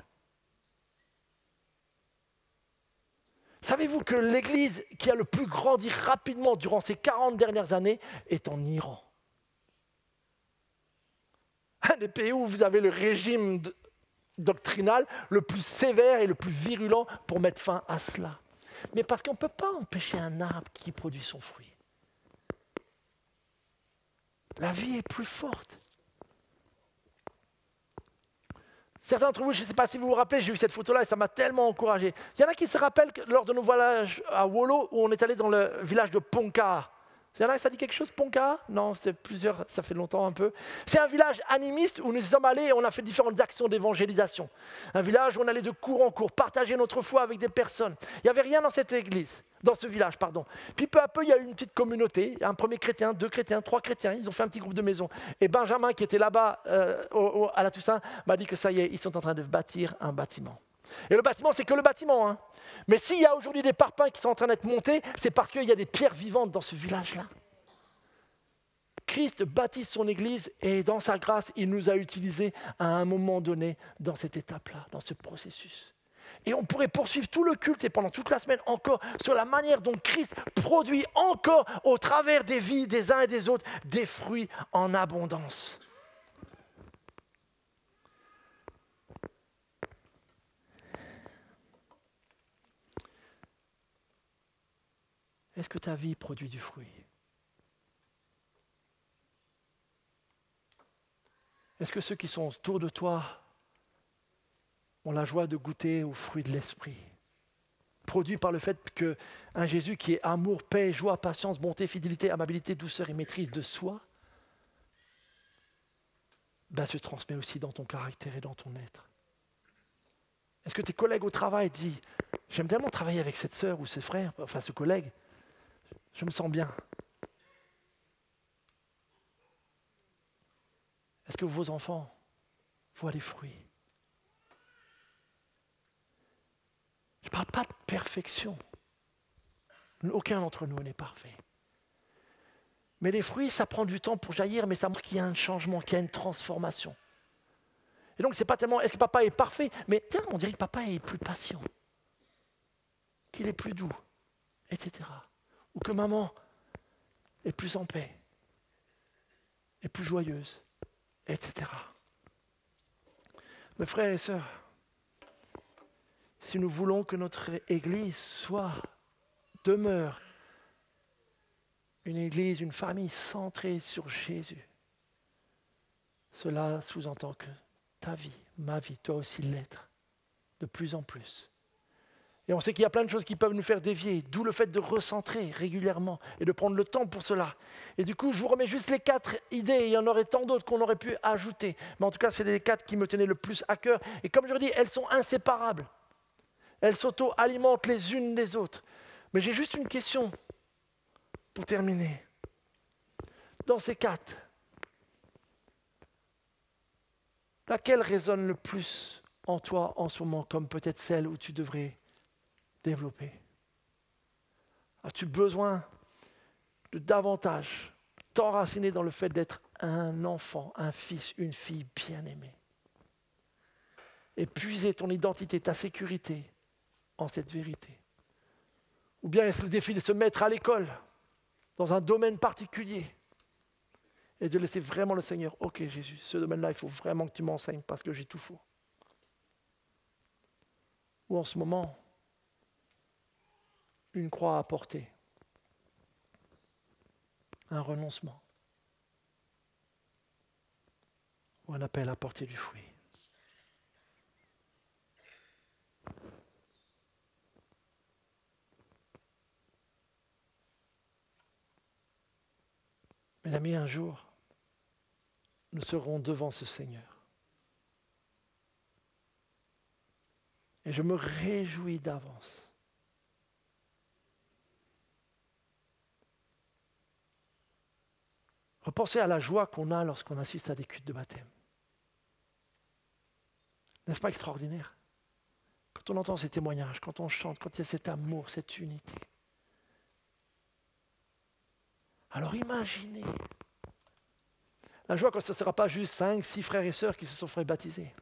Savez-vous que l'église qui a le plus grandi rapidement durant ces 40 dernières années est en Iran? Un des pays où vous avez le régime doctrinal le plus sévère et le plus virulent pour mettre fin à cela. Mais parce qu'on ne peut pas empêcher un arbre qui produit son fruit. La vie est plus forte. Certains d'entre vous, je ne sais pas si vous vous rappelez, j'ai eu cette photo-là et ça m'a tellement encouragé. Il y en a qui se rappellent que lors de nos voyages à Wolo, où on est allé dans le village de Ponka. Il y en a, ça dit quelque chose, Ponka? Non, c'est plusieurs, ça fait longtemps un peu. C'est un village animiste où nous sommes allés et on a fait différentes actions d'évangélisation. Un village où on allait de cours en cours, partager notre foi avec des personnes. Il n'y avait rien dans cette église, dans ce village, pardon. Puis peu à peu, il y a eu une petite communauté, un premier chrétien, 2 chrétiens, 3 chrétiens, ils ont fait un petit groupe de maison. Et Benjamin, qui était là-bas à la Toussaint, m'a dit que ça y est, ils sont en train de bâtir un bâtiment. Et le bâtiment, c'est que le bâtiment, hein. Mais s'il y a aujourd'hui des parpaings qui sont en train d'être montés, c'est parce qu'il y a des pierres vivantes dans ce village-là. Christ bâtit son Église et dans sa grâce, il nous a utilisés à un moment donné dans cette étape-là, dans ce processus. Et on pourrait poursuivre tout le culte et pendant toute la semaine encore sur la manière dont Christ produit encore au travers des vies des uns et des autres des fruits en abondance. Est-ce que ta vie produit du fruit? Est-ce que ceux qui sont autour de toi ont la joie de goûter aux fruits de l'esprit, produits par le fait qu'un Jésus qui est amour, paix, joie, patience, bonté, fidélité, amabilité, douceur et maîtrise de soi, se transmet aussi dans ton caractère et dans ton être? Est-ce que tes collègues au travail disent « J'aime tellement travailler avec cette sœur ou ce frère, enfin ce collègue, je me sens bien ». Est-ce que vos enfants voient les fruits? Je ne parle pas de perfection. Aucun d'entre nous n'est parfait. Mais les fruits, ça prend du temps pour jaillir, mais ça montre qu'il y a un changement, qu'il y a une transformation. Et donc, ce n'est pas tellement est-ce que papa est parfait, mais tiens, on dirait que papa est plus patient, qu'il est plus doux, etc. Ou que maman est plus en paix, est plus joyeuse, etc. Mes frères et sœurs, si nous voulons que notre Église demeure une Église, une famille centrée sur Jésus, cela sous-entend que ta vie, ma vie, doit aussi l'être de plus en plus. Et on sait qu'il y a plein de choses qui peuvent nous faire dévier, d'où le fait de recentrer régulièrement et de prendre le temps pour cela. Et du coup, je vous remets juste les 4 idées, il y en aurait tant d'autres qu'on aurait pu ajouter. Mais en tout cas, c'est les 4 qui me tenaient le plus à cœur. Et comme je le dis, elles sont inséparables. Elles s'auto-alimentent les unes les autres. Mais j'ai juste une question pour terminer. Dans ces 4, laquelle résonne le plus en toi en ce moment, comme peut-être celle où tu devrais développer? As-tu besoin de davantage t'enraciner dans le fait d'être un enfant, un fils, une fille bien-aimée? Et puiser ton identité, ta sécurité en cette vérité? Ou bien est-ce le défi de se mettre à l'école, dans un domaine particulier, et de laisser vraiment le Seigneur, ok Jésus, ce domaine-là, il faut vraiment que tu m'enseignes parce que j'ai tout faux. Ou en ce moment, une croix à porter, un renoncement, ou un appel à porter du fruit. Mes amis, un jour, nous serons devant ce Seigneur. Et je me réjouis d'avance. Repensez à la joie qu'on a lorsqu'on assiste à des cultes de baptême. N'est-ce pas extraordinaire? Quand on entend ces témoignages, quand on chante, quand il y a cet amour, cette unité. Alors imaginez la joie quand ce ne sera pas juste 5, 6 frères et sœurs qui se sont fait baptiser.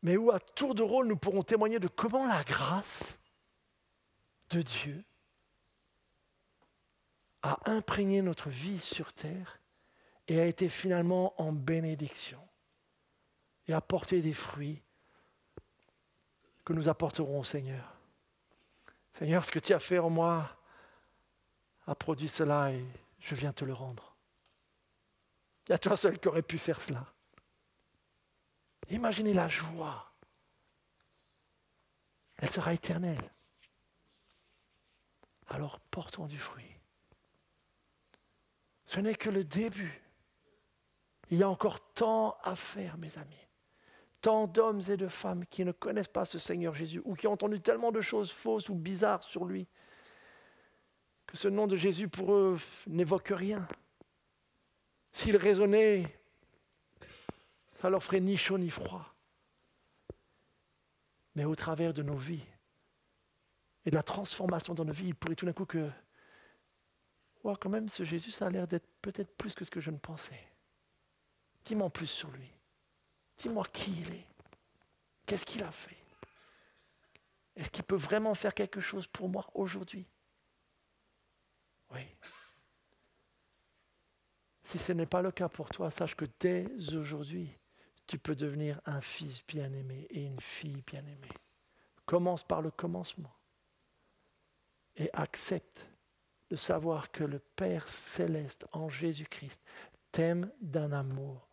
Mais où à tour de rôle nous pourrons témoigner de comment la grâce de Dieu a imprégné notre vie sur terre et a été finalement en bénédiction et a porté des fruits que nous apporterons au Seigneur. Seigneur, ce que tu as fait en moi a produit cela et je viens te le rendre. Il y a toi seul qui aurais pu faire cela. Imaginez la joie. Elle sera éternelle. Alors portons du fruit. Ce n'est que le début. Il y a encore tant à faire, mes amis. Tant d'hommes et de femmes qui ne connaissent pas ce Seigneur Jésus ou qui ont entendu tellement de choses fausses ou bizarres sur lui que ce nom de Jésus pour eux n'évoque rien. S'ils raisonnaient, ça leur ferait ni chaud ni froid. Mais au travers de nos vies et de la transformation dans nos vies, il pourrait tout d'un coup que quand même ce Jésus, ça a l'air d'être peut-être plus que ce que je ne pensais. Dis-moi plus sur lui. Dis-moi qui il est. Qu'est-ce qu'il a fait? Est-ce qu'il peut vraiment faire quelque chose pour moi aujourd'hui? Oui. Si ce n'est pas le cas pour toi, sache que dès aujourd'hui, tu peux devenir un fils bien-aimé et une fille bien-aimée. Commence par le commencement et accepte de savoir que le Père céleste en Jésus-Christ t'aime d'un amour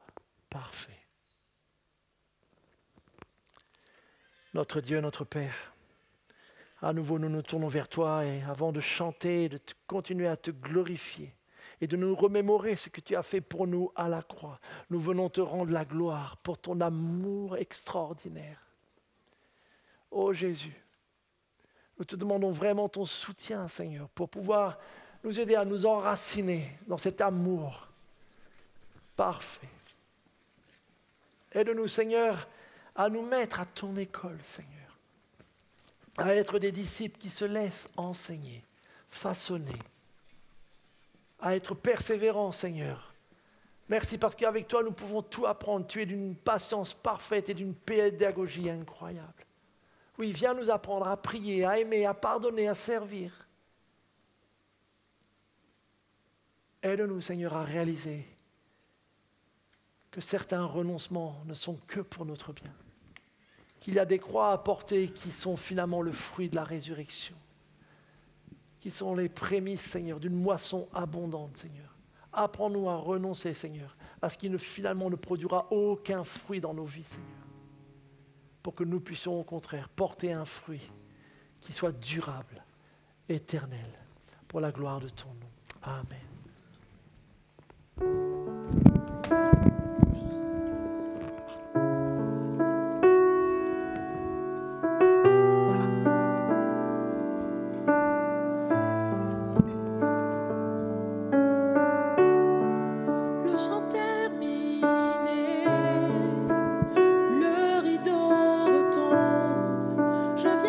parfait. Notre Dieu, notre Père, à nouveau nous nous tournons vers toi et avant de chanter, de continuer à te glorifier et de nous remémorer ce que tu as fait pour nous à la croix, nous venons te rendre la gloire pour ton amour extraordinaire. Ô Jésus, nous te demandons vraiment ton soutien, Seigneur, pour pouvoir nous aider à nous enraciner dans cet amour parfait. Aide-nous, Seigneur, à nous mettre à ton école, Seigneur, à être des disciples qui se laissent enseigner, façonner, à être persévérants, Seigneur. Merci parce qu'avec toi, nous pouvons tout apprendre. Tu es d'une patience parfaite et d'une pédagogie incroyable. Oui, viens nous apprendre à prier, à aimer, à pardonner, à servir. Aide-nous, Seigneur, à réaliser que certains renoncements ne sont que pour notre bien. Qu'il y a des croix à porter qui sont finalement le fruit de la résurrection. Qui sont les prémices, Seigneur, d'une moisson abondante, Seigneur. Apprends-nous à renoncer, Seigneur, à ce qui finalement ne produira aucun fruit dans nos vies, Seigneur. Pour que nous puissions au contraire porter un fruit qui soit durable, éternel, pour la gloire de ton nom. Amen.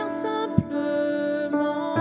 Simplement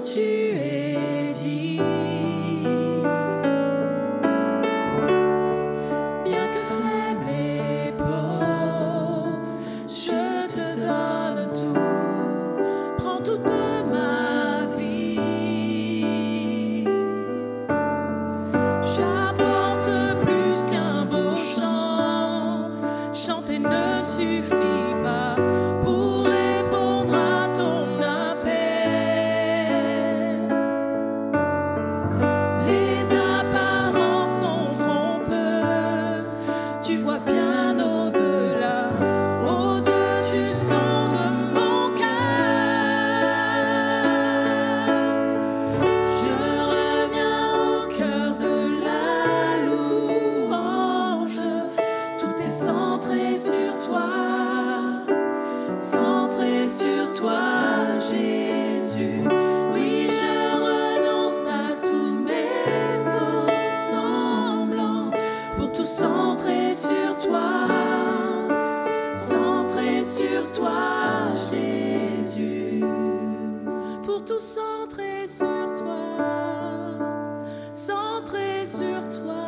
tu es digne. Bien que faible et pauvre, je te donne tout. Prends toute ma vie. J'apporte plus qu'un beau chant. Chanter ne suffit pas pour répondre à ton appel. Les apparences sont trompeuses. Tu vois bien au-delà, au-dessus du son de mon cœur. Je reviens au cœur de la louange. Tout est centré sur toi, centré sur toi, Jésus. Oui, je renonce à tous mes faux semblants pour tout centrer sur toi, centré sur toi, Jésus. Pour tout centrer sur toi, centré sur toi,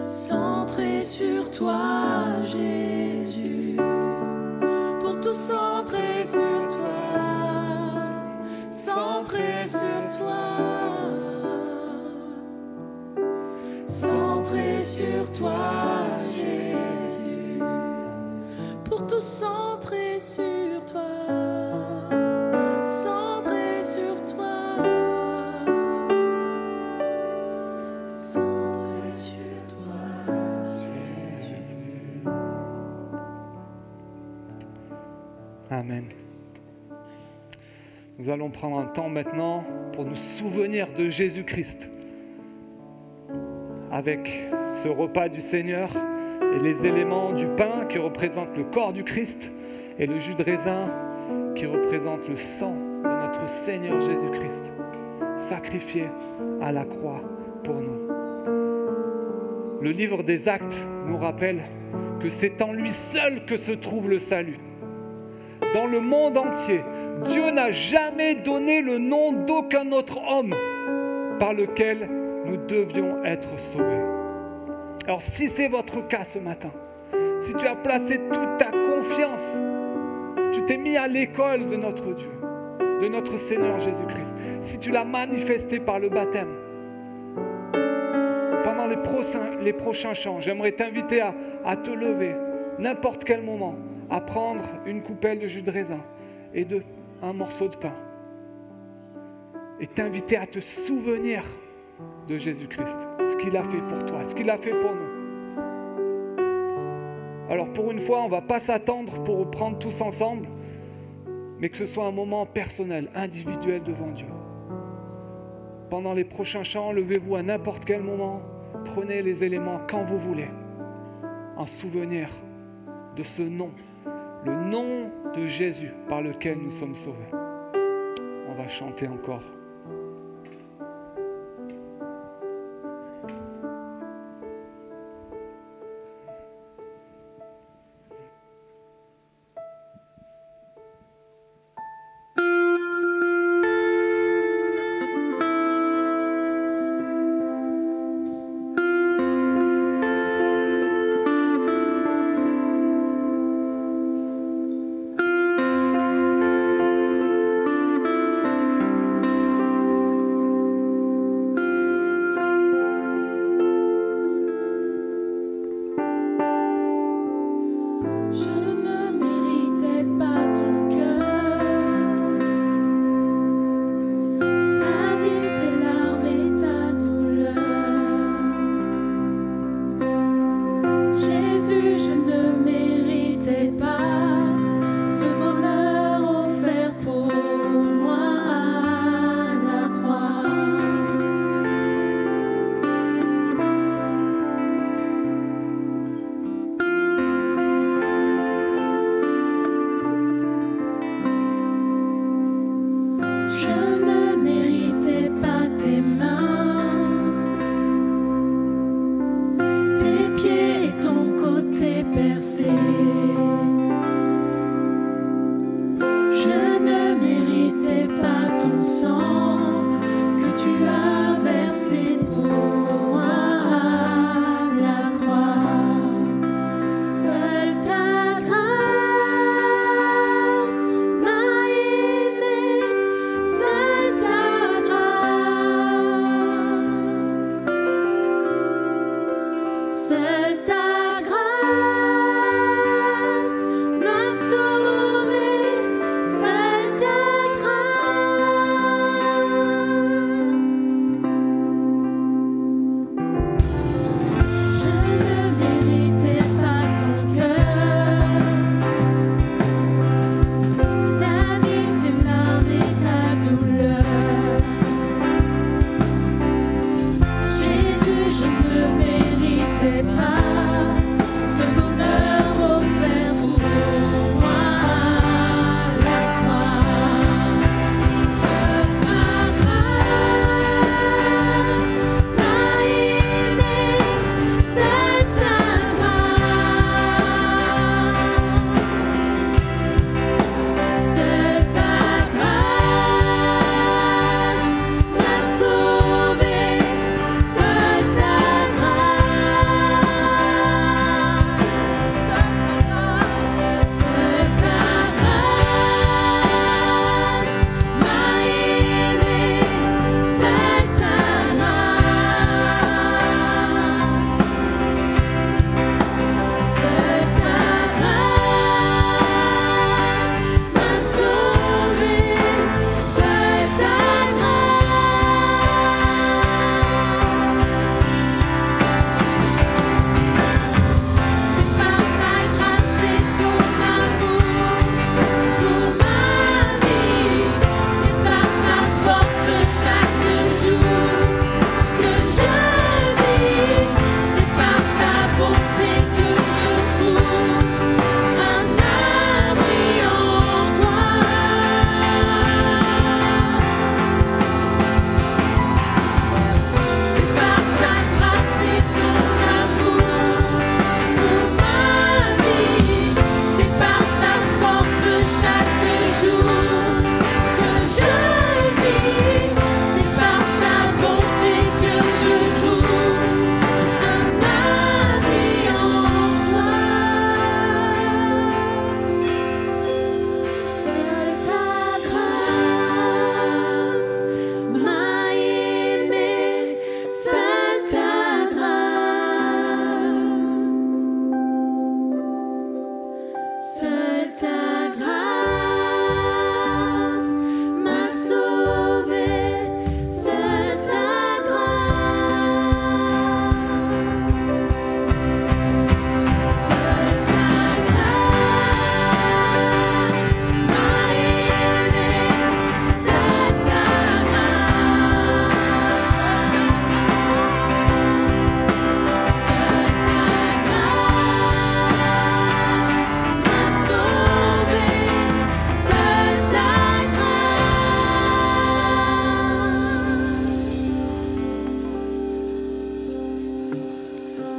centré sur toi, Jésus. Pour tout centrer sur toi, centré sur toi, centré sur toi, Jésus. Pour tout centrer sur toi, centré sur toi, centré sur toi, Jésus. Amen. Nous allons prendre un temps maintenant pour nous souvenir de Jésus-Christ avec ce repas du Seigneur et les éléments du pain qui représentent le corps du Christ et le jus de raisin qui représente le sang de notre Seigneur Jésus-Christ, sacrifié à la croix pour nous. Le livre des Actes nous rappelle que c'est en lui seul que se trouve le salut. Dans le monde entier, Dieu n'a jamais donné le nom d'aucun autre homme par lequel nous devions être sauvés. Alors si c'est votre cas ce matin, si tu as placé toute ta confiance, tu t'es mis à l'école de notre Dieu, de notre Seigneur Jésus-Christ, si tu l'as manifesté par le baptême, pendant les prochains chants, j'aimerais t'inviter à te lever, n'importe quel moment, à prendre une coupelle de jus de raisin et un morceau de pain et t'inviter à te souvenir de Jésus-Christ, ce qu'il a fait pour toi, ce qu'il a fait pour nous. Alors pour une fois, on ne va pas s'attendre pour reprendre tous ensemble, mais que ce soit un moment personnel, individuel devant Dieu. Pendant les prochains chants, levez-vous à n'importe quel moment, prenez les éléments quand vous voulez, en souvenir de ce nom, le nom de Jésus par lequel nous sommes sauvés. On va chanter encore.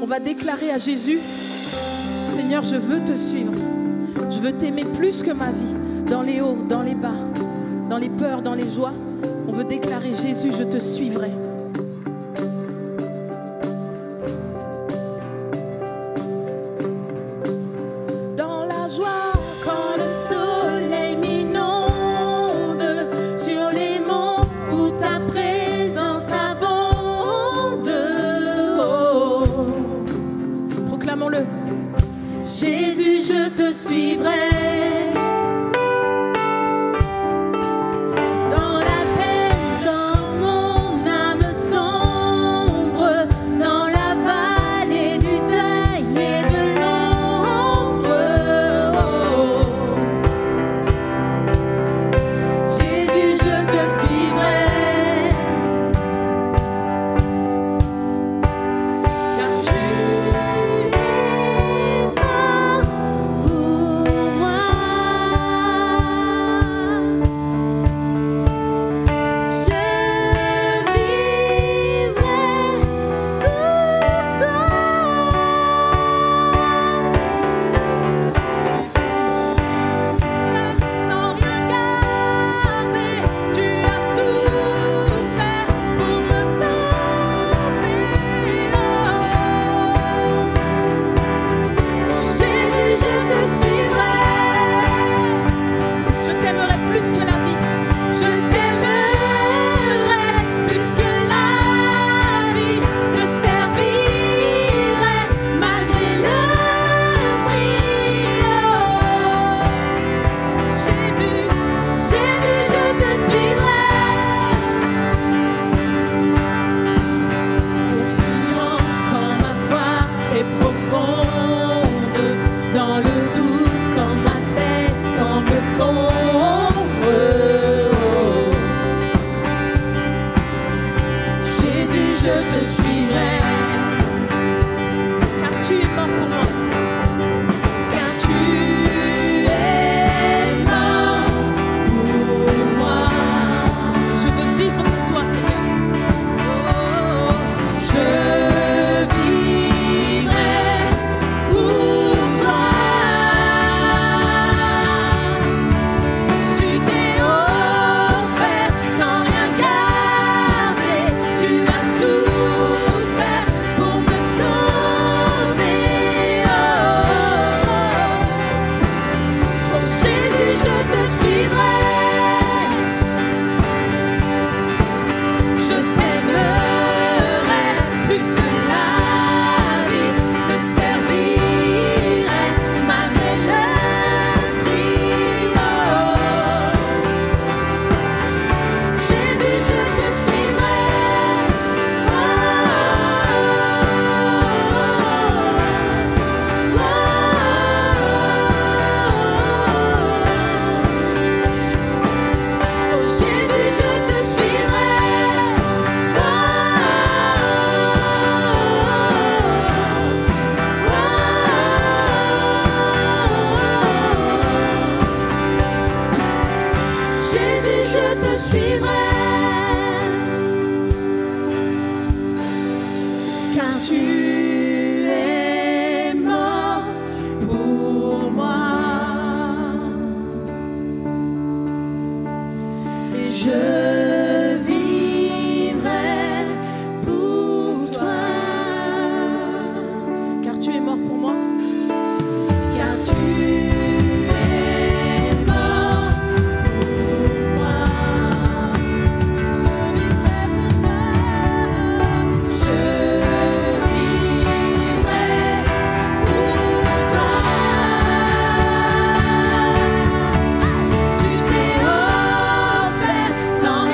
va déclarer à Jésus, Seigneur, je veux te suivre. Je veux t'aimer plus que ma vie, dans les hauts, dans les bas, dans les peurs, dans les joies. On veut déclarer, Jésus, je te suivrai. Dans la joie, quand le soleil m'inonde, sur les monts où ta présence abonde. Oh. Proclamons-le. Jésus, je te suivrai. Sans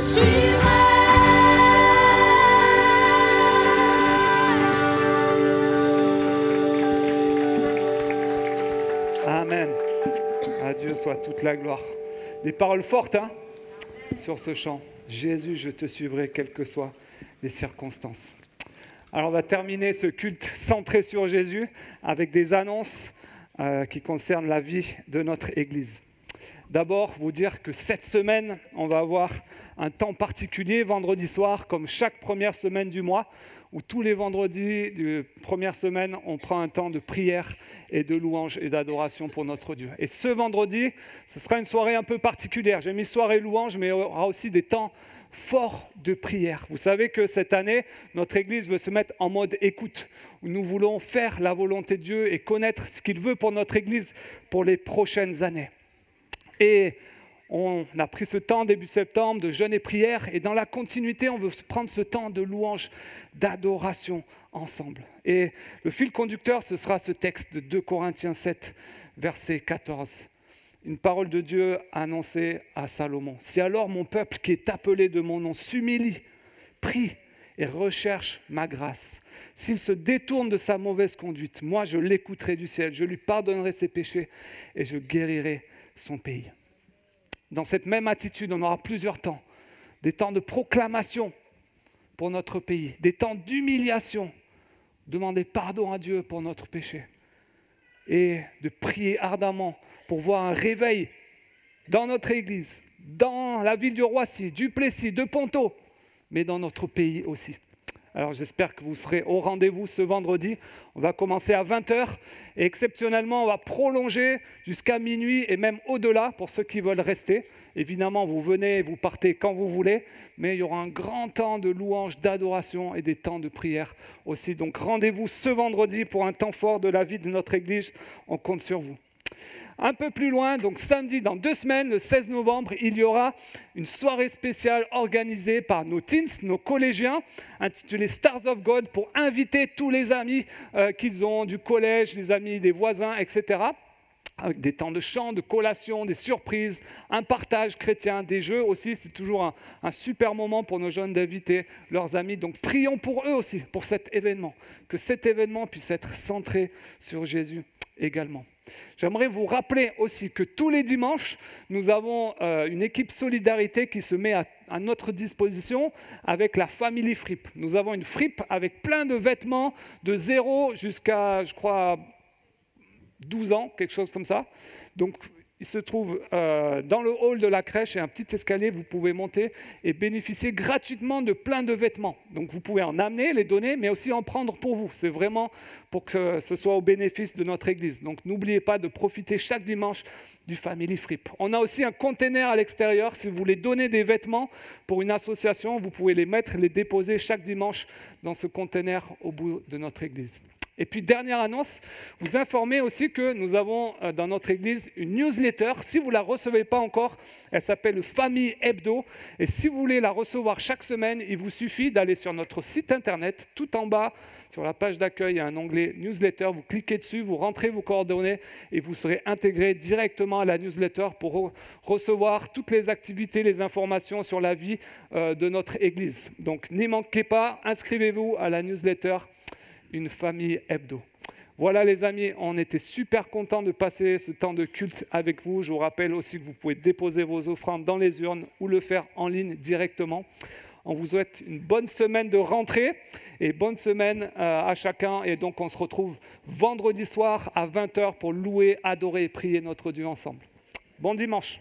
suivrai. Amen. À Dieu soit toute la gloire. Des paroles fortes sur ce chant. Jésus, je te suivrai, quelles que soient les circonstances. Alors on va terminer ce culte centré sur Jésus avec des annonces qui concernent la vie de notre Église. D'abord, vous dire que cette semaine, on va avoir un temps particulier, vendredi soir, comme chaque première semaine du mois, où tous les vendredis de première semaine, on prend un temps de prière et de louange et d'adoration pour notre Dieu. Et ce vendredi, ce sera une soirée un peu particulière. J'ai mis soirée louange, mais il y aura aussi des temps forts de prière. Vous savez que cette année, notre Église veut se mettre en mode écoute, où nous voulons faire la volonté de Dieu et connaître ce qu'il veut pour notre Église pour les prochaines années. Et on a pris ce temps début septembre de jeûne et prière, et dans la continuité, on veut prendre ce temps de louange, d'adoration ensemble. Et le fil conducteur, ce sera ce texte de 2 Corinthiens 7, verset 14. Une parole de Dieu annoncée à Salomon. « Si alors mon peuple qui est appelé de mon nom s'humilie, prie et recherche ma grâce, s'il se détourne de sa mauvaise conduite, moi je l'écouterai du ciel, je lui pardonnerai ses péchés et je guérirai son pays. » Dans cette même attitude, on aura plusieurs temps. Des temps de proclamation pour notre pays, des temps d'humiliation, demander pardon à Dieu pour notre péché et de prier ardemment pour voir un réveil dans notre Église, dans la ville du Roissy, du Plessis, de Ponto, mais dans notre pays aussi. Alors j'espère que vous serez au rendez-vous ce vendredi. On va commencer à 20h et exceptionnellement, on va prolonger jusqu'à minuit et même au-delà pour ceux qui veulent rester. Évidemment, vous venez, vous partez quand vous voulez, mais il y aura un grand temps de louange, d'adoration et des temps de prière aussi. Donc rendez-vous ce vendredi pour un temps fort de la vie de notre Église. On compte sur vous. Un peu plus loin, donc samedi, dans 2 semaines, le 16 novembre, il y aura une soirée spéciale organisée par nos teens, nos collégiens, intitulée Stars of God, pour inviter tous les amis qu'ils ont du collège, les amis des voisins, etc., avec des temps de chant, de collation, des surprises, un partage chrétien, des jeux aussi. C'est toujours un super moment pour nos jeunes d'inviter leurs amis. Donc prions pour eux aussi, pour cet événement, que cet événement puisse être centré sur Jésus également. J'aimerais vous rappeler aussi que tous les dimanches, nous avons une équipe solidarité qui se met à notre disposition avec la Family Fripe. Nous avons une fripe avec plein de vêtements de 0 jusqu'à, je crois, 12 ans, quelque chose comme ça. Donc, il se trouve dans le hall de la crèche, il y a un petit escalier, vous pouvez monter et bénéficier gratuitement de plein de vêtements. Donc vous pouvez en amener, les donner, mais aussi en prendre pour vous. C'est vraiment pour que ce soit au bénéfice de notre Église. Donc n'oubliez pas de profiter chaque dimanche du Family Fripe. On a aussi un container à l'extérieur. Si vous voulez donner des vêtements pour une association, vous pouvez les mettre, les déposer chaque dimanche dans ce container au bout de notre Église. Et puis, dernière annonce, vous informez aussi que nous avons dans notre Église une newsletter. Si vous ne la recevez pas encore, elle s'appelle le Famille Hebdo. Et si vous voulez la recevoir chaque semaine, il vous suffit d'aller sur notre site internet. Tout en bas, sur la page d'accueil, il y a un onglet newsletter. Vous cliquez dessus, vous rentrez vos coordonnées et vous serez intégré directement à la newsletter pour recevoir toutes les activités, les informations sur la vie de notre Église. Donc, n'y manquez pas, inscrivez-vous à la newsletter. Une famille hebdo. Voilà les amis, on était super contents de passer ce temps de culte avec vous. Je vous rappelle aussi que vous pouvez déposer vos offrandes dans les urnes ou le faire en ligne directement. On vous souhaite une bonne semaine de rentrée et bonne semaine à chacun. Et donc on se retrouve vendredi soir à 20h pour louer, adorer et prier notre Dieu ensemble. Bon dimanche.